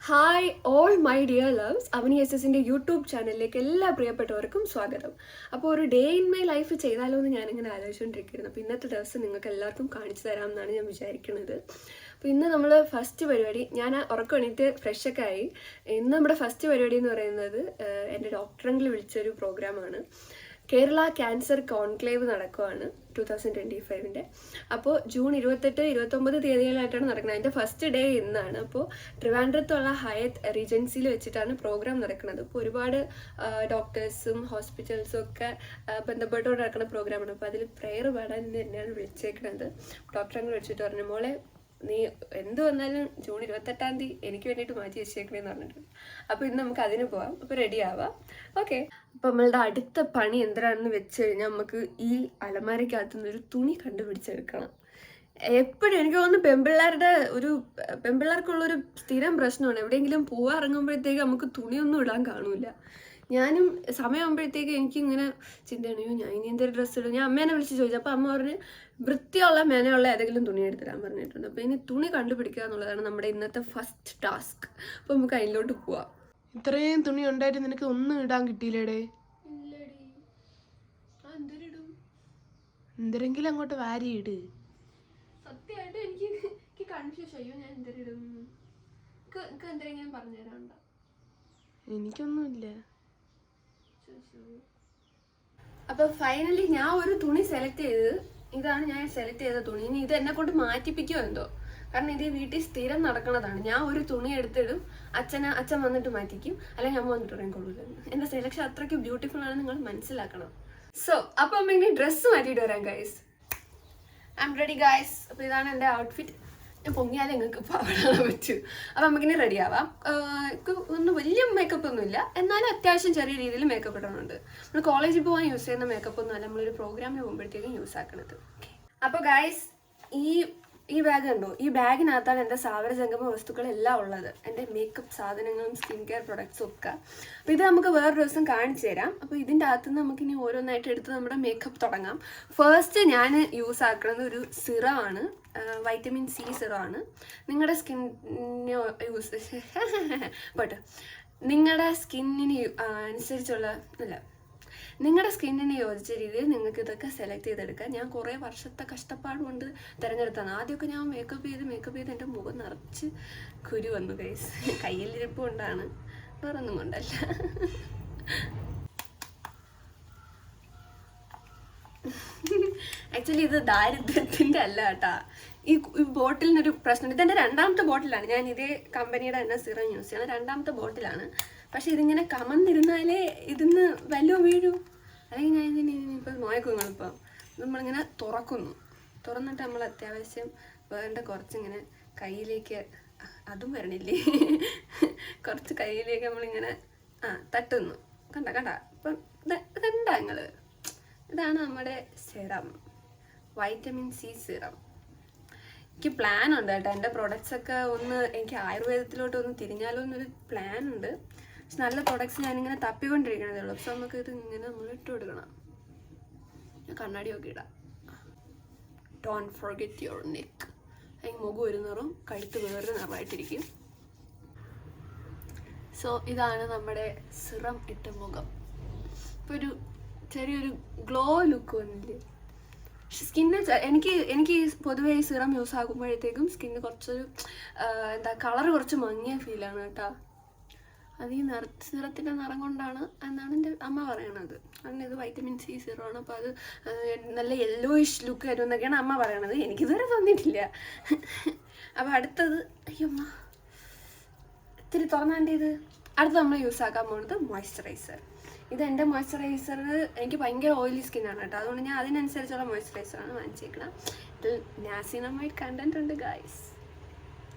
Hi all my dear loves Avani S എസിൻ്റെ YouTube ചാനലിലേക്ക് എല്ലാ പ്രിയപ്പെട്ടവർക്കും സ്വാഗതം. അപ്പോൾ ഒരു ഡേ ഇൻ മൈ ലൈഫ് ചെയ്താലോ എന്ന് ഞാനിങ്ങനെ ആലോചിച്ചുകൊണ്ടിരിക്കുന്നു. അപ്പോൾ ഇന്നത്തെ ദിവസം നിങ്ങൾക്ക് എല്ലാവർക്കും കാണിച്ചു തരാമെന്നാണ് ഞാൻ വിചാരിക്കുന്നത്. അപ്പോൾ ഇന്ന് നമ്മൾ ഫസ്റ്റ് പരിപാടി, ഞാൻ ഉറക്കം എണീറ്റ് ഫ്രഷൊക്കെ ആയി. ഇന്ന് നമ്മുടെ ഫസ്റ്റ് പരിപാടി എന്ന് പറയുന്നത് എൻ്റെ ഡോക്ടറെങ്കിൽ വിളിച്ചൊരു പ്രോഗ്രാമാണ്. കേരള ക്യാൻസർ കോൺക്ലേവ് നടക്കുവാണ് 2025. അപ്പോൾ ജൂൺ 28-29 തീയതികളിലായിട്ടാണ് നടക്കുന്നത്. അതിൻ്റെ ഫസ്റ്റ് ഡേ ഇന്നാണ്. അപ്പോൾ ട്രിവാൻഡ്രത്തുള്ള ഹയത്ത് റീജൻസിയിൽ വെച്ചിട്ടാണ് പ്രോഗ്രാം നടക്കുന്നത്. അപ്പോൾ ഒരുപാട് ഡോക്ടേഴ്സും ഹോസ്പിറ്റൽസും ഒക്കെ ബന്ധപ്പെട്ടുകൊണ്ട് നടക്കുന്ന പ്രോഗ്രാമാണ്. അപ്പോൾ അതിൽ പ്രെയർ പാടാൻ തന്നെയാണ് വിളിച്ചേക്കുന്നത്. ഡോക്ടറെ വിളിച്ചിട്ട് പറഞ്ഞു, മോളെ നീ എന്ത് വന്നാലും ജൂൺ 28 എനിക്ക് വേണ്ടിയിട്ട് മാറ്റി വെച്ചേക്കണേന്ന് പറഞ്ഞിട്ടുണ്ട്. അപ്പോൾ ഇന്ന് നമുക്ക് അതിന് പോവാം. അപ്പോൾ റെഡി ആവാം. ഓക്കെ. അപ്പോൾ നമ്മളുടെ അടുത്ത പണി എന്താണെന്ന് വെച്ച് കഴിഞ്ഞാൽ നമുക്ക് ഈ അലമാരയ്ക്കകത്തുനിന്ന് ഒരു തുണി കണ്ടുപിടിച്ചെടുക്കണം. എപ്പോഴും എനിക്ക് തോന്നുന്നു പെൺപിള്ളേർക്കുള്ളൊരു സ്ഥിരം പ്രശ്നമാണ്. എവിടെയെങ്കിലും പോവാൻ ഇറങ്ങുമ്പോഴത്തേക്ക് നമുക്ക് തുണിയൊന്നും ഇടാൻ കാണൂല. ഞാനും സമയമാകുമ്പോഴത്തേക്ക് എനിക്കിങ്ങനെ ചിന്തയാണ്, ഞാൻ ഇനി എന്തൊരു ഡ്രസ്സ് ഇടും. ഞാൻ അമ്മേനെ വിളിച്ച് ചോദിച്ചു. അപ്പോൾ അമ്മ പറഞ്ഞ് വൃത്തിയുള്ള മേനയുള്ള ഏതെങ്കിലും തുണി എടുത്തിടാൻ പറഞ്ഞിട്ടുണ്ട്. അപ്പോൾ ഇനി തുണി കണ്ടുപിടിക്കുക എന്നുള്ളതാണ് നമ്മുടെ ഇന്നത്തെ ഫസ്റ്റ് ടാസ്ക്. അപ്പോൾ നമുക്ക് അതിലോട്ട് പോവാം. ഇത്രയും തുണി ഉണ്ടായിട്ട് നിനക്ക് ഒന്നും ഇടാൻ കിട്ടിയില്ലേടേ? എന്തെങ്കിലും അങ്ങോട്ട് വാരി ഇട്. സത്യമായിട്ട് എനിക്ക് കൺഫ്യൂഷൻ. അയ്യോ ഞാൻ എന്തിടും, എന്തെങ്കിലും പറഞ്ഞുതരാണ്ടോ? എനിക്കൊന്നുമില്ല. അപ്പൊ ഫൈനലി ഞാൻ ഒരു തുണി സെലക്ട് ചെയ്ത്, ഇതാണ് ഞാൻ സെലക്ട് ചെയ്ത തുണി. ഇനി ഇത് എന്നെ കൊണ്ട് മാറ്റിപ്പിക്കുമോ എന്തോ, കാരണം ഇത് വീട്ടിൽ സ്ഥിരം നടക്കുന്നതാണ്. ഞാൻ ഒരു തുണി എടുത്തിടും, അച്ഛൻ വന്നിട്ട് മാറ്റിക്കും, അല്ലെങ്കിൽ അമ്മ വന്നിട്ട് പറയാൻ കൊള്ളൂലെന്ന്. എന്റെ സെലക്ഷൻ അത്രയ്ക്ക് ബ്യൂട്ടിഫുൾ ആണ്, നിങ്ങൾ മനസ്സിലാക്കണം. സോ അപ്പൊ അമ്മ ഇനി ഡ്രസ്സ് മാറ്റിയിട്ട് വരാം guys. I am ready guys. അപ്പൊ ഇതാണ് എൻ്റെ ഔട്ട്ഫിറ്റ്. ഞാൻ പൊങ്ങിയാലേ നിങ്ങൾക്ക് പാടാൻ പറ്റൂ. അപ്പം നമുക്കിനി റെഡി ആവാം. ഒന്നും വലിയ മേക്കപ്പ് ഒന്നുമില്ല, എന്നാലും അത്യാവശ്യം ചെറിയ രീതിയിൽ മേക്കപ്പ് ഇടുന്നുണ്ട്. നമ്മൾ കോളേജിൽ പോകാൻ യൂസ് ചെയ്യുന്ന മേക്കപ്പ് ഒന്നും അല്ല, നമ്മളൊരു പ്രോഗ്രാമിന് പോകുമ്പോഴത്തേക്കും യൂസ് ആക്കണത്. അപ്പോൾ ഗൈസ്, ഈ ബാഗ് കണ്ടോ? ഈ ബാഗിനകത്താണ് എൻ്റെ സാവരജംഗമ വസ്തുക്കളെല്ലാം ഉള്ളത്, എൻ്റെ മേക്കപ്പ് സാധനങ്ങളും സ്കിൻ കെയർ പ്രൊഡക്ട്സും ഒക്കെ. അപ്പോൾ ഇത് നമുക്ക് വേറൊരു ദിവസം കാണിച്ചു തരാം. അപ്പോൾ ഇതിൻ്റെ അകത്തുനിന്ന് നമുക്കിനി ഓരോന്നായിട്ട് എടുത്ത് നമ്മുടെ മേക്കപ്പ് തുടങ്ങാം. ഫസ്റ്റ് ഞാൻ യൂസ് ആക്കുന്നത് ഒരു സിറമാണ്, വൈറ്റമിൻ സി സിറമാണ്. നിങ്ങളുടെ സ്കിന്നിന് യൂസ് പോട്ടെ, നിങ്ങളുടെ സ്കിന്നിന് അനുസരിച്ചുള്ള അല്ല, നിങ്ങളുടെ സ്കിന്നിന് യോജിച്ച രീതിയിൽ നിങ്ങൾക്ക് ഇതൊക്കെ സെലക്ട് ചെയ്തെടുക്കാം. ഞാൻ കുറേ വർഷത്തെ കഷ്ടപ്പാട് കൊണ്ട് തിരഞ്ഞെടുത്താണ്. ആദ്യമൊക്കെ ഞാൻ മേക്കപ്പ് ചെയ്ത് എൻ്റെ മുഖം നിറച്ച് കുരു വന്നു ഗൈസ്. കയ്യിലിരിപ്പ് കൊണ്ടാണ്, വേറൊന്നും കൊണ്ടല്ല. ആക്ച്വലി ഇത് ദാരിദ്ര്യത്തിൻ്റെ അല്ല കേട്ടാ. ഈ ബോട്ടിലിനൊരു പ്രശ്നം. ഇതെൻ്റെ രണ്ടാമത്തെ ബോട്ടിലാണ്. ഞാൻ ഇതേ കമ്പനിയുടെ തന്നെ സിറം യൂസ് ചെയ്യണം, രണ്ടാമത്തെ ബോട്ടിലാണ്. പക്ഷെ ഇതിങ്ങനെ കമന്നിരുന്നാലേ ഇതിന്ന് വല്ലോ വീഴൂ. അല്ലെങ്കിൽ ഞാൻ ഇതിനിപ്പോൾ നോയക്കുങ്ങളിപ്പം നമ്മളിങ്ങനെ തുറന്നിട്ട് നമ്മൾ അത്യാവശ്യം വേണ്ട കുറച്ചിങ്ങനെ കയ്യിലേക്ക്, അതും വരണില്ലേ, കുറച്ച് കയ്യിലേക്ക് നമ്മളിങ്ങനെ തട്ടുന്നു. കണ്ട ഇപ്പം കണ്ട നിങ്ങൾ, ഇതാണ് നമ്മുടെ സിറം, വൈറ്റമിൻ സി സിറം. എനിക്ക് പ്ലാൻ ഉണ്ട് കേട്ടോ, എൻ്റെ പ്രൊഡക്ട്സ് ഒക്കെ ഒന്ന് എനിക്ക് ആയുർവേദത്തിലോട്ട് ഒന്ന് തിരിഞ്ഞാലോ എന്നൊരു പ്ലാൻ ഉണ്ട്. പക്ഷെ നല്ല പ്രൊഡക്ട്സ് ഞാനിങ്ങനെ തപ്പിക്കൊണ്ടിരിക്കണതേ ഉള്ളൂ. പക്ഷെ നമുക്ക് ഇത് ഇങ്ങനെ നമ്മൾ ഇട്ട് കൊടുക്കണം. ഞാൻ കണ്ണാടിയൊക്കെ ഇടാം. Don't forget your neck. അതിന് മുഖം ഒരു നിറം, കഴുത്ത് വേറൊരു നിറമായിട്ടിരിക്കും. സോ ഇതാണ് നമ്മുടെ സിറം ഇട്ട മുഖം. ഇപ്പോൾ ഒരു ചെറിയൊരു ഗ്ലോ ലുക്ക് വന്നില്ലേ. സ്കിന്ന് എനിക്ക് പൊതുവേ ഈ സിറം യൂസ് ആക്കുമ്പോഴത്തേക്കും സ്കിന്ന് കുറച്ചൊരു കളർ കുറച്ച് മങ്ങിയ ഫീലാണ് കേട്ടോ. അത് ഈ സിറത്തിൻ്റെ നിറം കൊണ്ടാണ് എന്നാണ് എൻ്റെ അമ്മ പറയണത്. കാരണം ഇത് വൈറ്റമിൻ സി സിറമാണ്. അപ്പോൾ അത് നല്ല യെല്ലോയിഷ് ലുക്ക് വരും എന്നൊക്കെയാണ് അമ്മ പറയണത്. എനിക്കിതുവരെ തോന്നിയിട്ടില്ല. അപ്പോൾ അടുത്തത്, അയ്യമ്മ ഇത്തിരി തുറന്നാൻ്റെ ഇത് അടുത്ത് നമ്മൾ യൂസ് ആക്കാൻ പോകുന്നത് മോയ്സ്ചറൈസർ. ഇത് എൻ്റെ മോയ്സ്ചറൈസർ എനിക്ക് ഭയങ്കര ഓയിലി സ്കിന്നാണ് കേട്ടോ. അതുകൊണ്ട് ഞാൻ അതിനനുസരിച്ചുള്ള മോയ്സ്ചറൈസറാണ് വാങ്ങിച്ചേക്കണം. ഇതിൽ നാസിനമൈഡ് കണ്ടന്റ് ഉണ്ട് ഗൈസ്.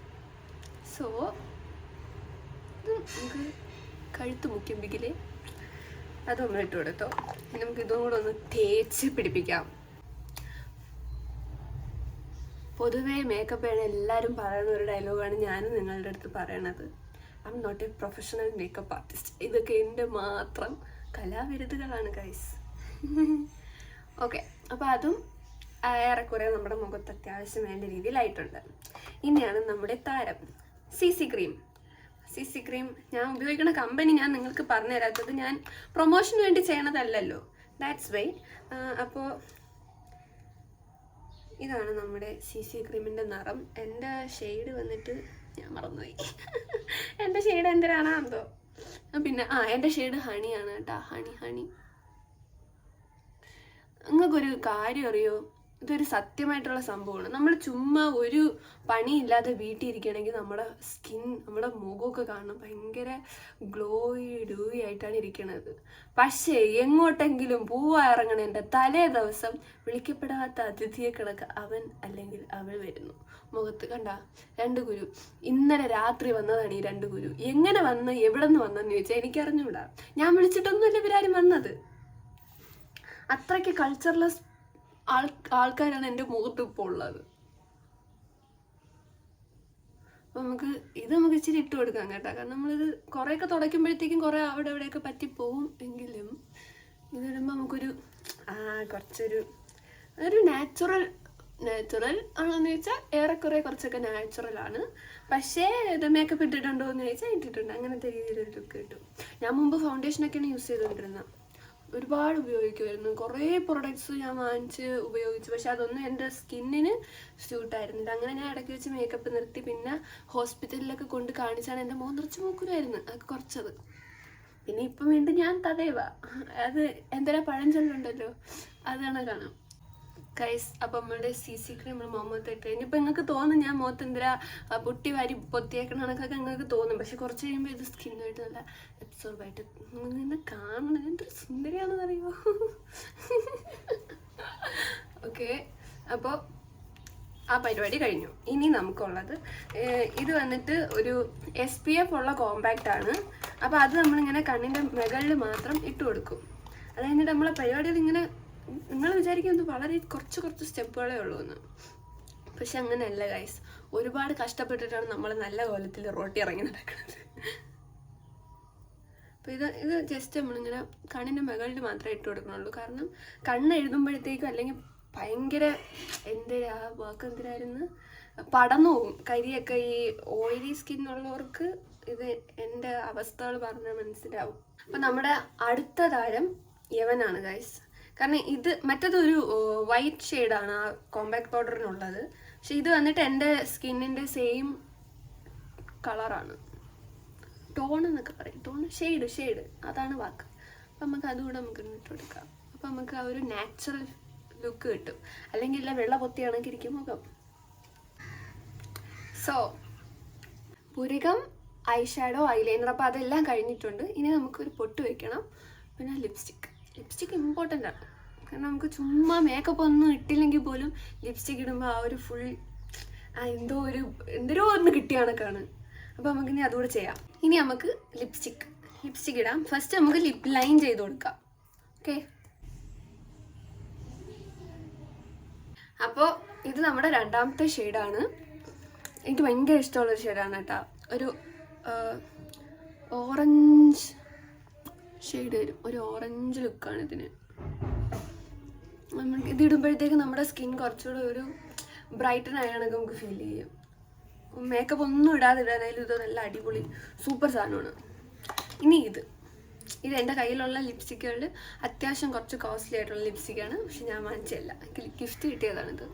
സോ നമുക്ക് കഴുത്ത് മുക്കിമ്പിക്കില്ലേ അത് നമ്മൾ ഇട്ട് കൊടുത്തോ. ഇനി നമുക്ക് ഇതും കൂടെ ഒന്ന് തേച്ച് പിടിപ്പിക്കാം. പൊതുവേ മേക്കപ്പ് ആണ് എല്ലാവരും പറയുന്ന ഒരു ഡയലോഗാണ് ഞാനും നിങ്ങളുടെ അടുത്ത് പറയണത്. I am not a professional makeup artist. ഇതൊക്കെ എൻ്റെ മാത്രം കലാവിരുതുകളാണ് ഗൈസ്. ഓക്കെ, അപ്പോൾ അതും ഏറെക്കുറെ നമ്മുടെ മുഖത്ത് അത്യാവശ്യം വേണ്ട രീതിയിലായിട്ടുണ്ട്. ഇനിയാണ് നമ്മുടെ താരം, CC ക്രീം. CC ക്രീം ഞാൻ ഉപയോഗിക്കുന്ന കമ്പനി ഞാൻ നിങ്ങൾക്ക് പറഞ്ഞു തരാത്തത് ഞാൻ പ്രൊമോഷന് വേണ്ടി ചെയ്യണതല്ലല്ലോ, ദാറ്റ്സ് വൈ. അപ്പോൾ ഇതാണ് നമ്മുടെ CC ക്രീമിൻ്റെ നിറം. എൻ്റെ ഷെയ്ഡ് വന്നിട്ട് ഞാൻ മറന്നുപോയി. എൻ്റെ ഷെയ്ഡ് എന്തിനാണോ എന്തോ. പിന്നെ എൻ്റെ ഷെയ്ഡ് ഹണിയാണ് കേട്ടോ, ഹണി. നിങ്ങൾക്കൊരു കാര്യം അറിയോ, ഇതൊരു സത്യമായിട്ടുള്ള സംഭവമാണ്. നമ്മൾ ചുമ്മാ ഒരു പണിയില്ലാതെ വീട്ടിൽ ഇരിക്കുകയാണെങ്കിൽ നമ്മുടെ സ്കിൻ, നമ്മുടെ മുഖമൊക്കെ കാണണം ഭയങ്കര ഗ്ലോയി ഡൂയി ആയിട്ടാണ് ഇരിക്കണത്. പക്ഷേ എങ്ങോട്ടെങ്കിലും പോവാ ഇറങ്ങണേൻ്റെ തലേ ദിവസം വിളിക്കപ്പെടാത്ത അതിഥിയെ കിടക്ക് അവൻ അല്ലെങ്കിൽ അവൾ വരുന്നു. മുഖത്ത് കണ്ട 2 കുരു. ഇന്നലെ രാത്രി വന്നതാണ് ഈ 2 കുരു. എങ്ങനെ വന്ന് എവിടെ നിന്ന് വന്നെന്ന് ചോദിച്ചാൽ എനിക്കറിഞ്ഞൂടാ. ഞാൻ വിളിച്ചിട്ടൊന്നുമില്ല ഇവരാരും വന്നത്. അത്രയ്ക്ക് കൾച്ചർലെസ് ആൾക്കാരാണ് എൻ്റെ മുഖത്ത് ഇപ്പോൾ ഉള്ളത്. അപ്പം നമുക്ക് ഇച്ചിരി ഇട്ട് കൊടുക്കാം കേട്ടോ. കാരണം നമ്മളിത് കുറേയൊക്കെ തുടയ്ക്കുമ്പോഴത്തേക്കും കുറേ അവിടെ ഇവിടെയൊക്കെ പറ്റിപ്പോവും. എങ്കിലും ഇതിടുമ്പോൾ നമുക്കൊരു കുറച്ചൊരു നാച്ചുറൽ ആണെന്ന് ചോദിച്ചാൽ ഏറെക്കുറെ കുറച്ചൊക്കെ നാച്ചുറലാണ്. പക്ഷേ ഇത് മേക്കപ്പ് ഇട്ടിട്ടുണ്ടോ എന്ന് ചോദിച്ചാൽ ഇട്ടിട്ടുണ്ട്. അങ്ങനത്തെ രീതിയിലൊരു ലുക്ക് കിട്ടും. ഞാൻ മുമ്പ് ഫൗണ്ടേഷനൊക്കെയാണ് യൂസ് ചെയ്തുകൊണ്ടിരുന്നത്. ഒരുപാട് ഉപയോഗിക്കുമായിരുന്നു. കുറേ പ്രൊഡക്ട്സ് ഞാൻ വാങ്ങിച്ച് ഉപയോഗിച്ചു. പക്ഷെ അതൊന്നും എൻ്റെ സ്കിന്നിന് സ്യൂട്ടായിരുന്നില്ല. അങ്ങനെ ഞാൻ ഇടയ്ക്ക് വെച്ച് മേക്കപ്പ് നിർത്തി. പിന്നെ ഹോസ്പിറ്റലിലൊക്കെ കൊണ്ട് കാണിച്ചാണ് എൻ്റെ മുഖം നിറച്ച് മൂക്കുമായിരുന്നു അതൊക്കെ കുറച്ചത്. പിന്നെ ഇപ്പം വീണ്ടും ഞാൻ തതേവ. അത് എന്തെങ്കിലും പഴഞ്ചൊല്ലുണ്ടല്ലോ, അതാണ് കാണാം ഗൈസ്. അപ്പം നമ്മളുടെ CC ക്രീം നമ്മൾ മുഖത്ത് ഇട്ട് കഴിഞ്ഞപ്പോൾ നിങ്ങൾക്ക് തോന്നും ഞാൻ മുഖത്ത് എന്തിനാ പൊട്ടി വാരി പൊത്തിയേക്കണ കണക്കൊക്കെ നിങ്ങൾക്ക് തോന്നും. പക്ഷെ കുറച്ച് കഴിയുമ്പോൾ ഇത് സ്കിന്നുമായിട്ട് നല്ല അബ്സോർബായിട്ട് ഇങ്ങനെ കാണണം. എന്തൊരു സുന്ദരിയാണെന്ന് അറിയുമോ? ഓക്കെ, അപ്പോൾ ആ പരിപാടി കഴിഞ്ഞു. ഇനി നമുക്കുള്ളത് ഇത് വന്നിട്ട് ഒരു SPF ഉള്ള കോമ്പാക്റ്റ് ആണ്. അപ്പോൾ അത് നമ്മളിങ്ങനെ കണ്ണിൻ്റെ മുകളിൽ മാത്രം ഇട്ട് കൊടുക്കും. അത് കഴിഞ്ഞിട്ട് നമ്മളെ പരിപാടിയിൽ ഇങ്ങനെ നിങ്ങൾ വിചാരിക്കുന്നത് വളരെ കുറച്ച് സ്റ്റെപ്പുകളേ ഉള്ളൂ എന്ന്. പക്ഷെ അങ്ങനെയല്ല ഗൈസ്. ഒരുപാട് കഷ്ടപ്പെട്ടിട്ടാണ് നമ്മൾ നല്ല കോലത്തിൽ റോട്ടി ഇറങ്ങി നടക്കുന്നത്. അപ്പോൾ ഇത് ജസ്റ്റ് നമ്മളിങ്ങനെ കണ്ണിൻ്റെ മുകളിൽ മാത്രമേ ഇട്ട് കൊടുക്കണുള്ളൂ. കാരണം കണ്ണ് എഴുതുമ്പോഴത്തേക്കും അല്ലെങ്കിൽ ഭയങ്കര വാക്ക് എന്തിനായിരുന്നു പടന്നു പോകും കരിയൊക്കെ. ഈ ഓയിലി സ്കിന്നുള്ളവർക്ക് ഇത് എൻ്റെ അവസ്ഥകൾ പറഞ്ഞാൽ മനസ്സിലാവും. അപ്പം നമ്മുടെ അടുത്ത താരം യവനാണ് ഗൈസ്. കാരണം ഇത് മറ്റേതൊരു വൈറ്റ് ഷെയ്ഡാണ് ആ കോമ്പാക്ട് പൗഡറിനുള്ളത്. പക്ഷെ ഇത് വന്നിട്ട് എൻ്റെ സ്കിന്നിൻ്റെ സെയിം കളറാണ്. ടോൺ എന്നൊക്കെ പറയും, ഷെയ്ഡ് അതാണ് വാക്ക്. അപ്പം നമുക്ക് അതുകൂടെ നമുക്ക് ഇട്ട് കൊടുക്കാം. അപ്പം നമുക്ക് ആ ഒരു നാച്ചുറൽ ലുക്ക് കിട്ടും. അല്ലെങ്കിൽ ഇല്ല വെള്ള പൊത്തിയാണെങ്കിൽ ഇരിക്കും മുഖം. സോ പുരികം, ഐ ഷാഡോ, ഐലൈനർ, അപ്പോൾ അതെല്ലാം കഴിഞ്ഞിട്ടുണ്ട്. ഇനി നമുക്കൊരു പൊട്ട് വെക്കണം. പിന്നെ ലിപ്സ്റ്റിക്ക് ഇമ്പോർട്ടൻ്റ് ആണ്. കാരണം നമുക്ക് ചുമ്മാ മേക്കപ്പ് ഒന്നും ഇട്ടില്ലെങ്കിൽ പോലും ലിപ്സ്റ്റിക്ക് ഇടുമ്പോൾ ആ ഒരു ഫുൾ എന്തോ ഒന്ന് കിട്ടിയ കണക്കാണ്. അപ്പോൾ നമുക്കിനി അതുകൂടെ ചെയ്യാം. ഇനി നമുക്ക് ലിപ്സ്റ്റിക്ക് ഇടാം. ഫസ്റ്റ് നമുക്ക് ലിപ്പ് ലൈൻ ചെയ്ത് കൊടുക്കാം. ഓക്കെ, അപ്പോൾ ഇത് നമ്മുടെ രണ്ടാമത്തെ ഷെയ്ഡാണ്. എനിക്ക് ഭയങ്കര ഇഷ്ടമുള്ളൊരു ഷെയ്ഡാണ് കേട്ടോ. ഒരു ഓറഞ്ച് ഷെയ്ഡ് വരും. ഒരു ഓറഞ്ച് ലുക്കാണ് ഇതിന്. നമുക്ക് ഇതിടുമ്പോഴത്തേക്ക് നമ്മുടെ സ്കിൻ കുറച്ചുകൂടെ ഒരു ബ്രൈറ്റൻ ആയാണെങ്കിൽ നമുക്ക് ഫീൽ ചെയ്യും. മേക്കപ്പ് ഒന്നും ഇടാതിടാനായാലും ഇത് നല്ല അടിപൊളി സൂപ്പർ സാധനമാണ്. ഇനി ഇത് എൻ്റെ കയ്യിലുള്ള ലിപ്സ്റ്റിക്കുകളിൽ അത്യാവശ്യം കുറച്ച് കോസ്റ്റ്ലി ആയിട്ടുള്ള ലിപ്സ്റ്റിക്കാണ്. പക്ഷെ ഞാൻ വാങ്ങിച്ചല്ല, എനിക്ക് ഗിഫ്റ്റ് കിട്ടിയതാണിത്.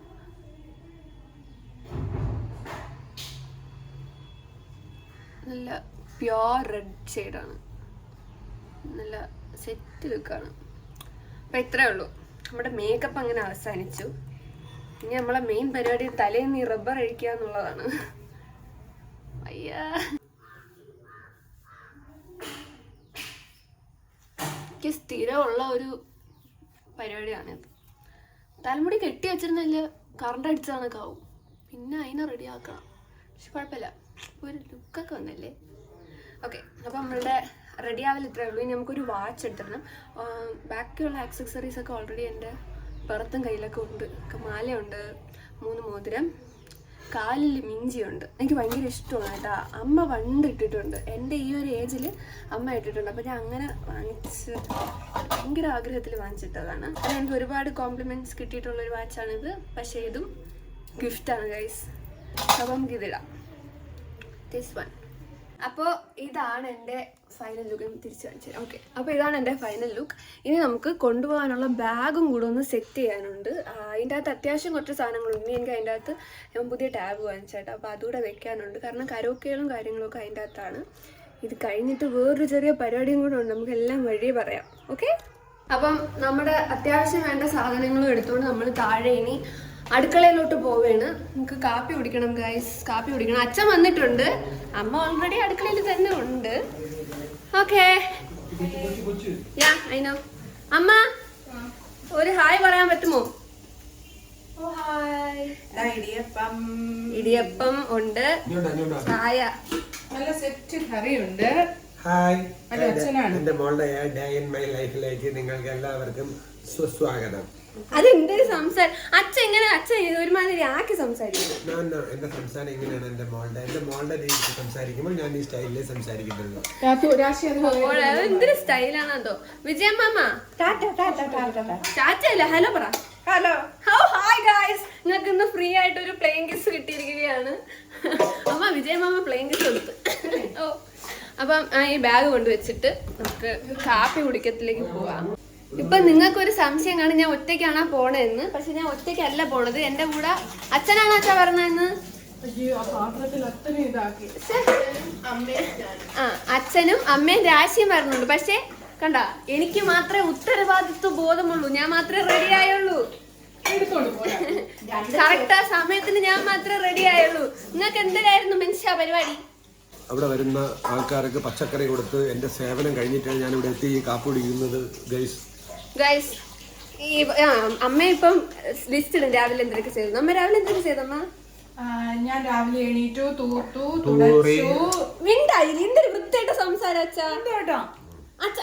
നല്ല പ്യോർ റെഡ് ഷെയ്ഡാണ്. നല്ല സെറ്റ് ലുക്കാണ്. അപ്പം ഇത്രയേ ഉള്ളൂ. നമ്മുടെ മേക്കപ്പ് അങ്ങനെ അവസാനിച്ചു. ഇനി നമ്മളെ മെയിൻ പരിപാടി തലേന്ന് ഈ റബ്ബർ അഴിക്കുക എന്നുള്ളതാണ്. അയ്യാ, എനിക്ക് സ്ഥിരമുള്ള ഒരു പരിപാടിയാണിത്. തലമുടി കെട്ടി വെച്ചിരുന്നല്ല കറണ്ട് അടിച്ചതാണൊക്കെ ആവും. പിന്നെ അതിനെ റെഡി ആക്കണം. പക്ഷെ കുഴപ്പമില്ല, ഒരു ലുക്കൊക്കെ വന്നല്ലേ. ഓക്കെ, അപ്പോൾ നമ്മളുടെ റെഡി ആവൽ ഇത്രയേ ഉള്ളൂ. ഇനി നമുക്കൊരു വാച്ച് എടുത്തിടണം. ബാക്കിയുള്ള ആക്സസറീസൊക്കെ ഓൾറെഡി എൻ്റെ പുറത്തും കയ്യിലൊക്കെ ഉണ്ട്. മാലയുണ്ട്, 3 മോതിരം, കാലിൽ മിഞ്ചിയുണ്ട്. എനിക്ക് ഭയങ്കര ഇഷ്ടമാണ് കേട്ടോ. അമ്മ പണ്ട് ഇട്ടിട്ടുണ്ട്. എൻ്റെ ഈ ഒരു ഏജിൽ അമ്മ ഇട്ടിട്ടുണ്ട്. അപ്പോൾ ഞാൻ അങ്ങനെ വാങ്ങിച്ച് ഭയങ്കര ആഗ്രഹത്തിൽ വാങ്ങിച്ചിട്ടതാണ്. അത് എനിക്ക് ഒരുപാട് കോംപ്ലിമെൻറ്റ്സ് കിട്ടിയിട്ടുള്ളൊരു വാച്ചാണിത്. പക്ഷേ ഇതും ഗിഫ്റ്റാണ് ഗൈസ്. അപ്പോൾ നമുക്കിതിടാം. This one. അപ്പോൾ ഇതാണ് എൻ്റെ ഫൈനൽ ലുക്ക്. തിരിച്ചു കാണിച്ചു തരാം. ഓക്കെ, അപ്പോൾ ഇതാണ് എൻ്റെ ഫൈനൽ ലുക്ക്. ഇനി നമുക്ക് കൊണ്ടുപോകാനുള്ള ബാഗും കൂടെ ഒന്ന് സെറ്റ് ചെയ്യാനുണ്ട്. അതിൻ്റെ അകത്ത് അത്യാവശ്യം കുറച്ച് സാധനങ്ങളുണ്ട്. ഇനി എനിക്ക് അതിൻ്റെ അകത്ത് ഞാൻ പുതിയ ടാബ് വാങ്ങിച്ചേട്ടാ, അപ്പോൾ അതുകൂടെ വെക്കാനുണ്ട്. കാരണം കരോക്കകളും കാര്യങ്ങളൊക്കെ അതിൻ്റെ അകത്താണ്. ഇത് കഴിഞ്ഞിട്ട് വേറൊരു ചെറിയ പരിപാടിയും കൂടെ ഉണ്ട്, നമുക്ക് എല്ലാം വഴിയേ പറയാം. ഓക്കെ, അപ്പം നമ്മുടെ അത്യാവശ്യം വേണ്ട സാധനങ്ങളും എടുത്തുകൊണ്ട് നമ്മൾ താഴെ ഇനി അടുക്കളയിലോട്ട് പോവേണ്. നമുക്ക് കാപ്പി കുടിക്കണം ഗൈസ്, കാപ്പി കുടിക്കണം. അച്ഛൻ വന്നിട്ടുണ്ട്, അമ്മ ഓൾറെഡി അടുക്കളയിൽ തന്നെ ഉണ്ട്. ഓക്കെ, അയിനോ അമ്മ ഒരു ഹായ് പറയാൻ പറ്റുമോ? ഇടിയപ്പം ഉണ്ട്, ചായ, നല്ല സെറ്റ് കറിയുണ്ട്. ഹായ്, എന്റെ മോളുടെ ഡേ ഇൻ മൈ ലൈഫിലേക്ക് നിങ്ങൾക്ക് എല്ലാവർക്കും സുസ്വാഗതം. അതെന്റെ സംസാരം അച്ഛൻ ഇങ്ങനെ അച്ഛൻ ഒരുമാതിരി ആക്കി സംസാരിക്കുന്നു. എന്റെ സംസാരം ഇങ്ങനെയാണ്. എന്റെ മോളുടെ രീതിക്ക് സംസാരിക്കുമ്പോൾ ഞാൻ ഈ സ്റ്റൈലിലേ സംസാരിക്കുന്നുള്ളൂ. എന്തൊരു സ്റ്റൈലാണോ വിജയമ്മ. ചാച്ചല്ല ഹലോ പറ. ഹലോ, ഹായ് ഗായ്സ്, നിങ്ങൾക്ക് ഇന്ന് ഫ്രീ ആയിട്ട് ഒരു പ്ലെയിൻ കിസ് കിട്ടിയിരിക്കുകയാണ്. അമ്മ വിജയമ്മ പ്ലെയിൻ കിസ് കൊടുത്ത്. ഓ, അപ്പം ഈ ബാഗ് കൊണ്ടുവച്ചിട്ട് നമുക്ക് കാപ്പി കുടിക്കത്തിലേക്ക് പോവാം. ഇപ്പൊ നിങ്ങൾക്കൊരു സംശയം കാണും ഞാൻ ഒറ്റയ്ക്കാണോ പോണേന്ന്. പക്ഷെ ഞാൻ ഒറ്റയ്ക്കല്ല പോണത്, എന്റെ കൂടെ അച്ഛനാണോ അച്ഛൻ പറഞ്ഞതെന്ന്. അച്ഛനും അമ്മയും രാശിയും പറഞ്ഞുണ്ട്. പക്ഷെ കണ്ട, എനിക്ക് മാത്രമേ ഉത്തരവാദിത്വ ബോധമുള്ളൂ, ഞാൻ മാത്രമേ റെഡി ആയുള്ളൂ. കറക്റ്റ് ആ സമയത്തിന് ഞാൻ മാത്രമേ റെഡി ആയുള്ളൂ. നിങ്ങൾക്ക് എന്തായിരുന്നു മനുഷ്യ പരിപാടി? അവിടെ വരുന്ന ആൾക്കാർക്ക് പച്ചക്കറി കൊടുത്ത് എന്റെ സേവനം കഴിഞ്ഞിട്ടാണ് ഞാൻ ഇവിടെ എത്തി ഈ കാപ്പി കുടിക്കുന്നത്. ഗൈസ് ഈ അമ്മ ഇപ്പം ലിസ്റ്റ് ഇടും രാവിലെ എന്തൊക്കെ ചെയ്തു. അമ്മ രാവിലെ എന്തൊക്കെ ചെയ്തമ്മ? ഞാൻ രാവിലെ എണീറ്റു, തൂർത്തു, തുടച്ചു. എന്തൊരു വൃത്തിയായിട്ട് സംസാരം അച്ഛാ. കേട്ടോ,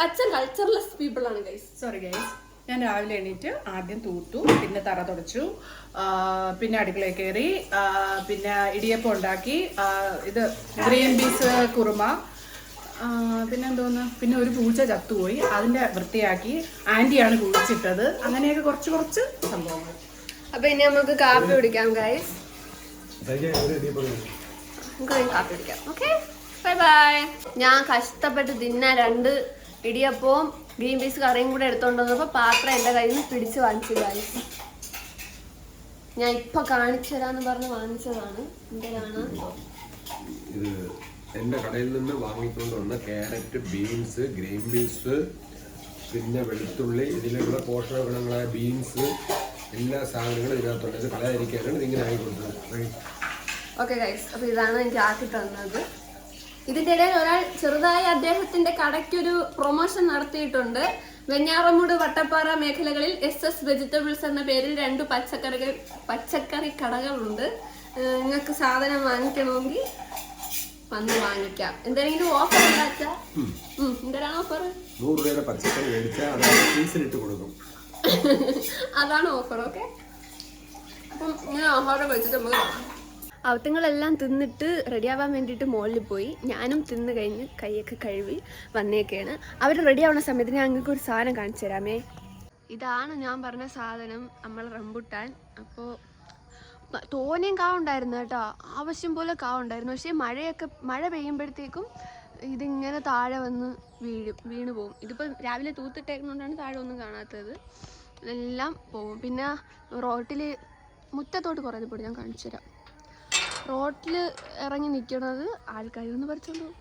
അച്ഛൻ കൾച്ചർലെസ് പീപ്പിൾ ആണ് ഗൈസ്. Sorry guys. ഞാൻ രാവിലെ എണീറ്റ് ആദ്യം തൂർത്തു, പിന്നെ തറ തുടച്ചു, പിന്നെ അടുക്കളയിൽ കയറി, പിന്നെ ഇടിയപ്പം ഉണ്ടാക്കി, ഇത് ഗ്രീൻ പീസ് കുറുമ, പിന്നെ എന്തോന്ന്, പിന്നെ ഒരു പൂച്ച ചത്തുപോയി, അതിന്റെ വൃത്തിയാക്കി. ആന്റിയാണ് കുഴിച്ചിട്ടത്. അങ്ങനെയൊക്കെ കുറച്ച് സംഭവങ്ങൾ. അപ്പൊ ഇനി നമുക്ക് കാപ്പി കുടിക്കാം ഗൈസ്. കാപ്പി കുടിക്കാം. Okay, bye bye. ഞാൻ കഷ്ടപ്പെട്ട് തിന്ന 2 ഇടിയപ്പവും ഗ്രീൻ പീസ് കറിയും കൂടെ എടുത്തോണ്ട് വന്നപ്പോ പാത്രം എന്റെ കയ്യിൽ നിന്ന് പിടിച്ച് വാങ്ങിച്ചു ഗൈസ്. ഞാൻ ഇപ്പൊ കാണിച്ചു തരാന്ന് പറഞ്ഞ് വാങ്ങിച്ചതാണ്. എന്തിനാണ് ഇത്? എന്റെ കടയിൽ നിന്ന് വാങ്ങിക്കൊണ്ട് വന്ന ക്യാരറ്റ്, ബീൻസ്, ഗ്രീൻ പീസ്, പിന്നെ വെളുത്തുള്ളി, ഇതിലുള്ള പോഷക ഗുണങ്ങളായ ബീൻസ്, എല്ലാ സാധനങ്ങളും ഇതിനകത്തുണ്ട്. ഇത് കളയാതിരിക്കാനാണ് ഇങ്ങനെ ആയിക്കൊണ്ടത്. ഓക്കെ ഗൈസ്, അപ്പൊ ഇതാണ് എനിക്ക് ആക്കി തന്നത്. ഇതിന്റെ ഇടയിൽ ഒരാൾ ചെറുതായി അദ്ദേഹത്തിന്റെ കടയ്ക്കൊരു പ്രൊമോഷൻ നടത്തിയിട്ടുണ്ട്. വെഞ്ഞാറമൂട്, വട്ടപ്പാറ മേഖലകളിൽ SS വെജിറ്റബിൾസ് എന്ന പേരിൽ 2 പച്ചക്കറി കടകളുണ്ട്. നിങ്ങൾക്ക് സാധനം വാങ്ങിക്കണമെങ്കിൽ വന്ന് വാങ്ങിക്കാം. എന്തെങ്കിലും ഓഫർ ഉണ്ടാച്ചാ? എന്തിനാണ് ഓഫർ? 100 രൂപയുടെ പച്ചക്കറി മേടിച്ചാൽ പീസിലിട്ട് കൊടുക്കും. അതാണ് ഓഫർ. ഓക്കെ, അപ്പം ഇങ്ങനെ ഓഫർ വെച്ചിട്ട് നമുക്ക് അവത്തങ്ങളെല്ലാം തിന്നിട്ട് റെഡിയാവാൻ വേണ്ടിയിട്ട് മുകളിൽ പോയി. ഞാനും തിന്ന് കഴിഞ്ഞ് കൈയൊക്കെ കഴുകി വന്നേക്കാണ്. അവർ റെഡി ആവുന്ന സമയത്ത് ഞാൻ നിങ്ങൾക്ക് ഒരു സാധനം കാണിച്ചു തരാമേ. ഇതാണ് ഞാൻ പറഞ്ഞ സാധനം, നമ്മൾ റംബുട്ടാൻ. അപ്പോൾ തോനെയും കാവുണ്ടായിരുന്നു കേട്ടോ, ആവശ്യം പോലെ കാവുണ്ടായിരുന്നു. പക്ഷേ മഴ പെയ്യുമ്പോഴത്തേക്കും ഇതിങ്ങനെ താഴെ വന്ന് വീണ് പോകും. ഇതിപ്പോൾ രാവിലെ തൂത്തിട്ടേക്കുന്നതുകൊണ്ടാണ് താഴെ ഒന്നും കാണാത്തത്. എല്ലാം പോകും. പിന്നെ റോട്ടിൽ മുറ്റത്തോട്ട് കുറേ പോയി ഞാൻ കാണിച്ചു തരാം. റോട്ടിൽ ഇറങ്ങി നിൽക്കുന്നത് ആൾക്കാരൊന്ന് പറിച്ചോണ്ട് പോകും.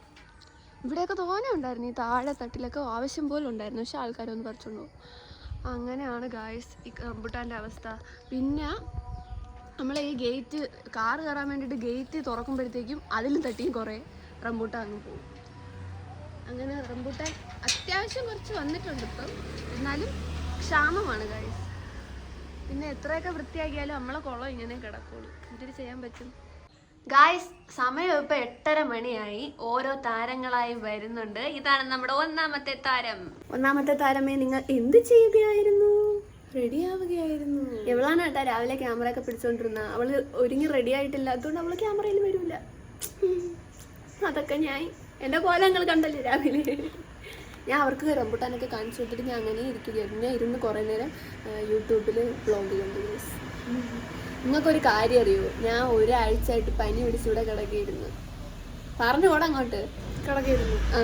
ഇവിടെയൊക്കെ തോനെ ഉണ്ടായിരുന്നു, ഈ താഴെ തട്ടിലൊക്കെ ആവശ്യം പോലെ ഉണ്ടായിരുന്നു. പക്ഷെ ആൾക്കാരൊന്ന് പറിച്ചോണ്ട് പോകും. അങ്ങനെയാണ് ഗായ്സ് ഈ റംബുട്ടാൻ്റെ അവസ്ഥ. പിന്നെ നമ്മൾ ഈ ഗേറ്റ് കാറ് കയറാൻ വേണ്ടിയിട്ട് ഗേറ്റ് തുറക്കുമ്പോഴത്തേക്കും അതിലും തട്ടിയും കുറേ റംബൂട്ടാൻ അങ്ങ് പോകും. അങ്ങനെ റംബൂട്ടാൻ അത്യാവശ്യം കുറച്ച് വന്നിട്ടുണ്ട് ഇപ്പം, എന്നാലും ക്ഷാമമാണ് ഗൈസ്. പിന്നെ എത്രയൊക്കെ വൃത്തിയാക്കിയാലും നമ്മളെ കുളം ഇങ്ങനെ കിടക്കുള്ളൂ. എന്തൊരു ചെയ്യാൻ പറ്റും ഗായ്സ്. സമയം ഇപ്പം 8:30 മണിയായി. ഓരോ താരങ്ങളായി വരുന്നുണ്ട്. ഇതാണ് നമ്മുടെ ഒന്നാമത്തെ താരം. ഒന്നാമത്തെ താരമേ, നിങ്ങൾ എന്ത് ചെയ്യുകയായിരുന്നു? റെഡിയാവുകയായിരുന്നു. എവളാണ് കേട്ടാ രാവിലെ ക്യാമറ ഒക്കെ പിടിച്ചോണ്ടിരുന്ന. അവള് ഒരുങ്ങി റെഡി ആയിട്ടില്ല, അതുകൊണ്ട് അവള് ക്യാമറയിൽ വരില്ല. അതൊക്കെ ഞാൻ എൻ്റെ കോലങ്ങൾ കണ്ടല്ലേ രാവിലെ. ഞാൻ അവർക്ക് റംബുട്ടാനൊക്കെ കാണിച്ചു കൊടുത്തിട്ട് ഞാൻ അങ്ങനെ ഇരിക്കുകയായിരുന്നു. ഞാൻ ഇരുന്ന് കുറേ നേരം യൂട്യൂബിൽ വ്ളോഗ് ചെയ്തു. നിങ്ങൾക്കൊരു കാര്യം അറിയുമോ? ഞാൻ ഒരാഴ്ചയായിട്ട് പനി പിടിച്ചിവിടെ കിടക്കിയിരുന്നു. പറഞ്ഞു പോടാ അങ്ങോട്ട്. കിടക്കായിരുന്നു. ആ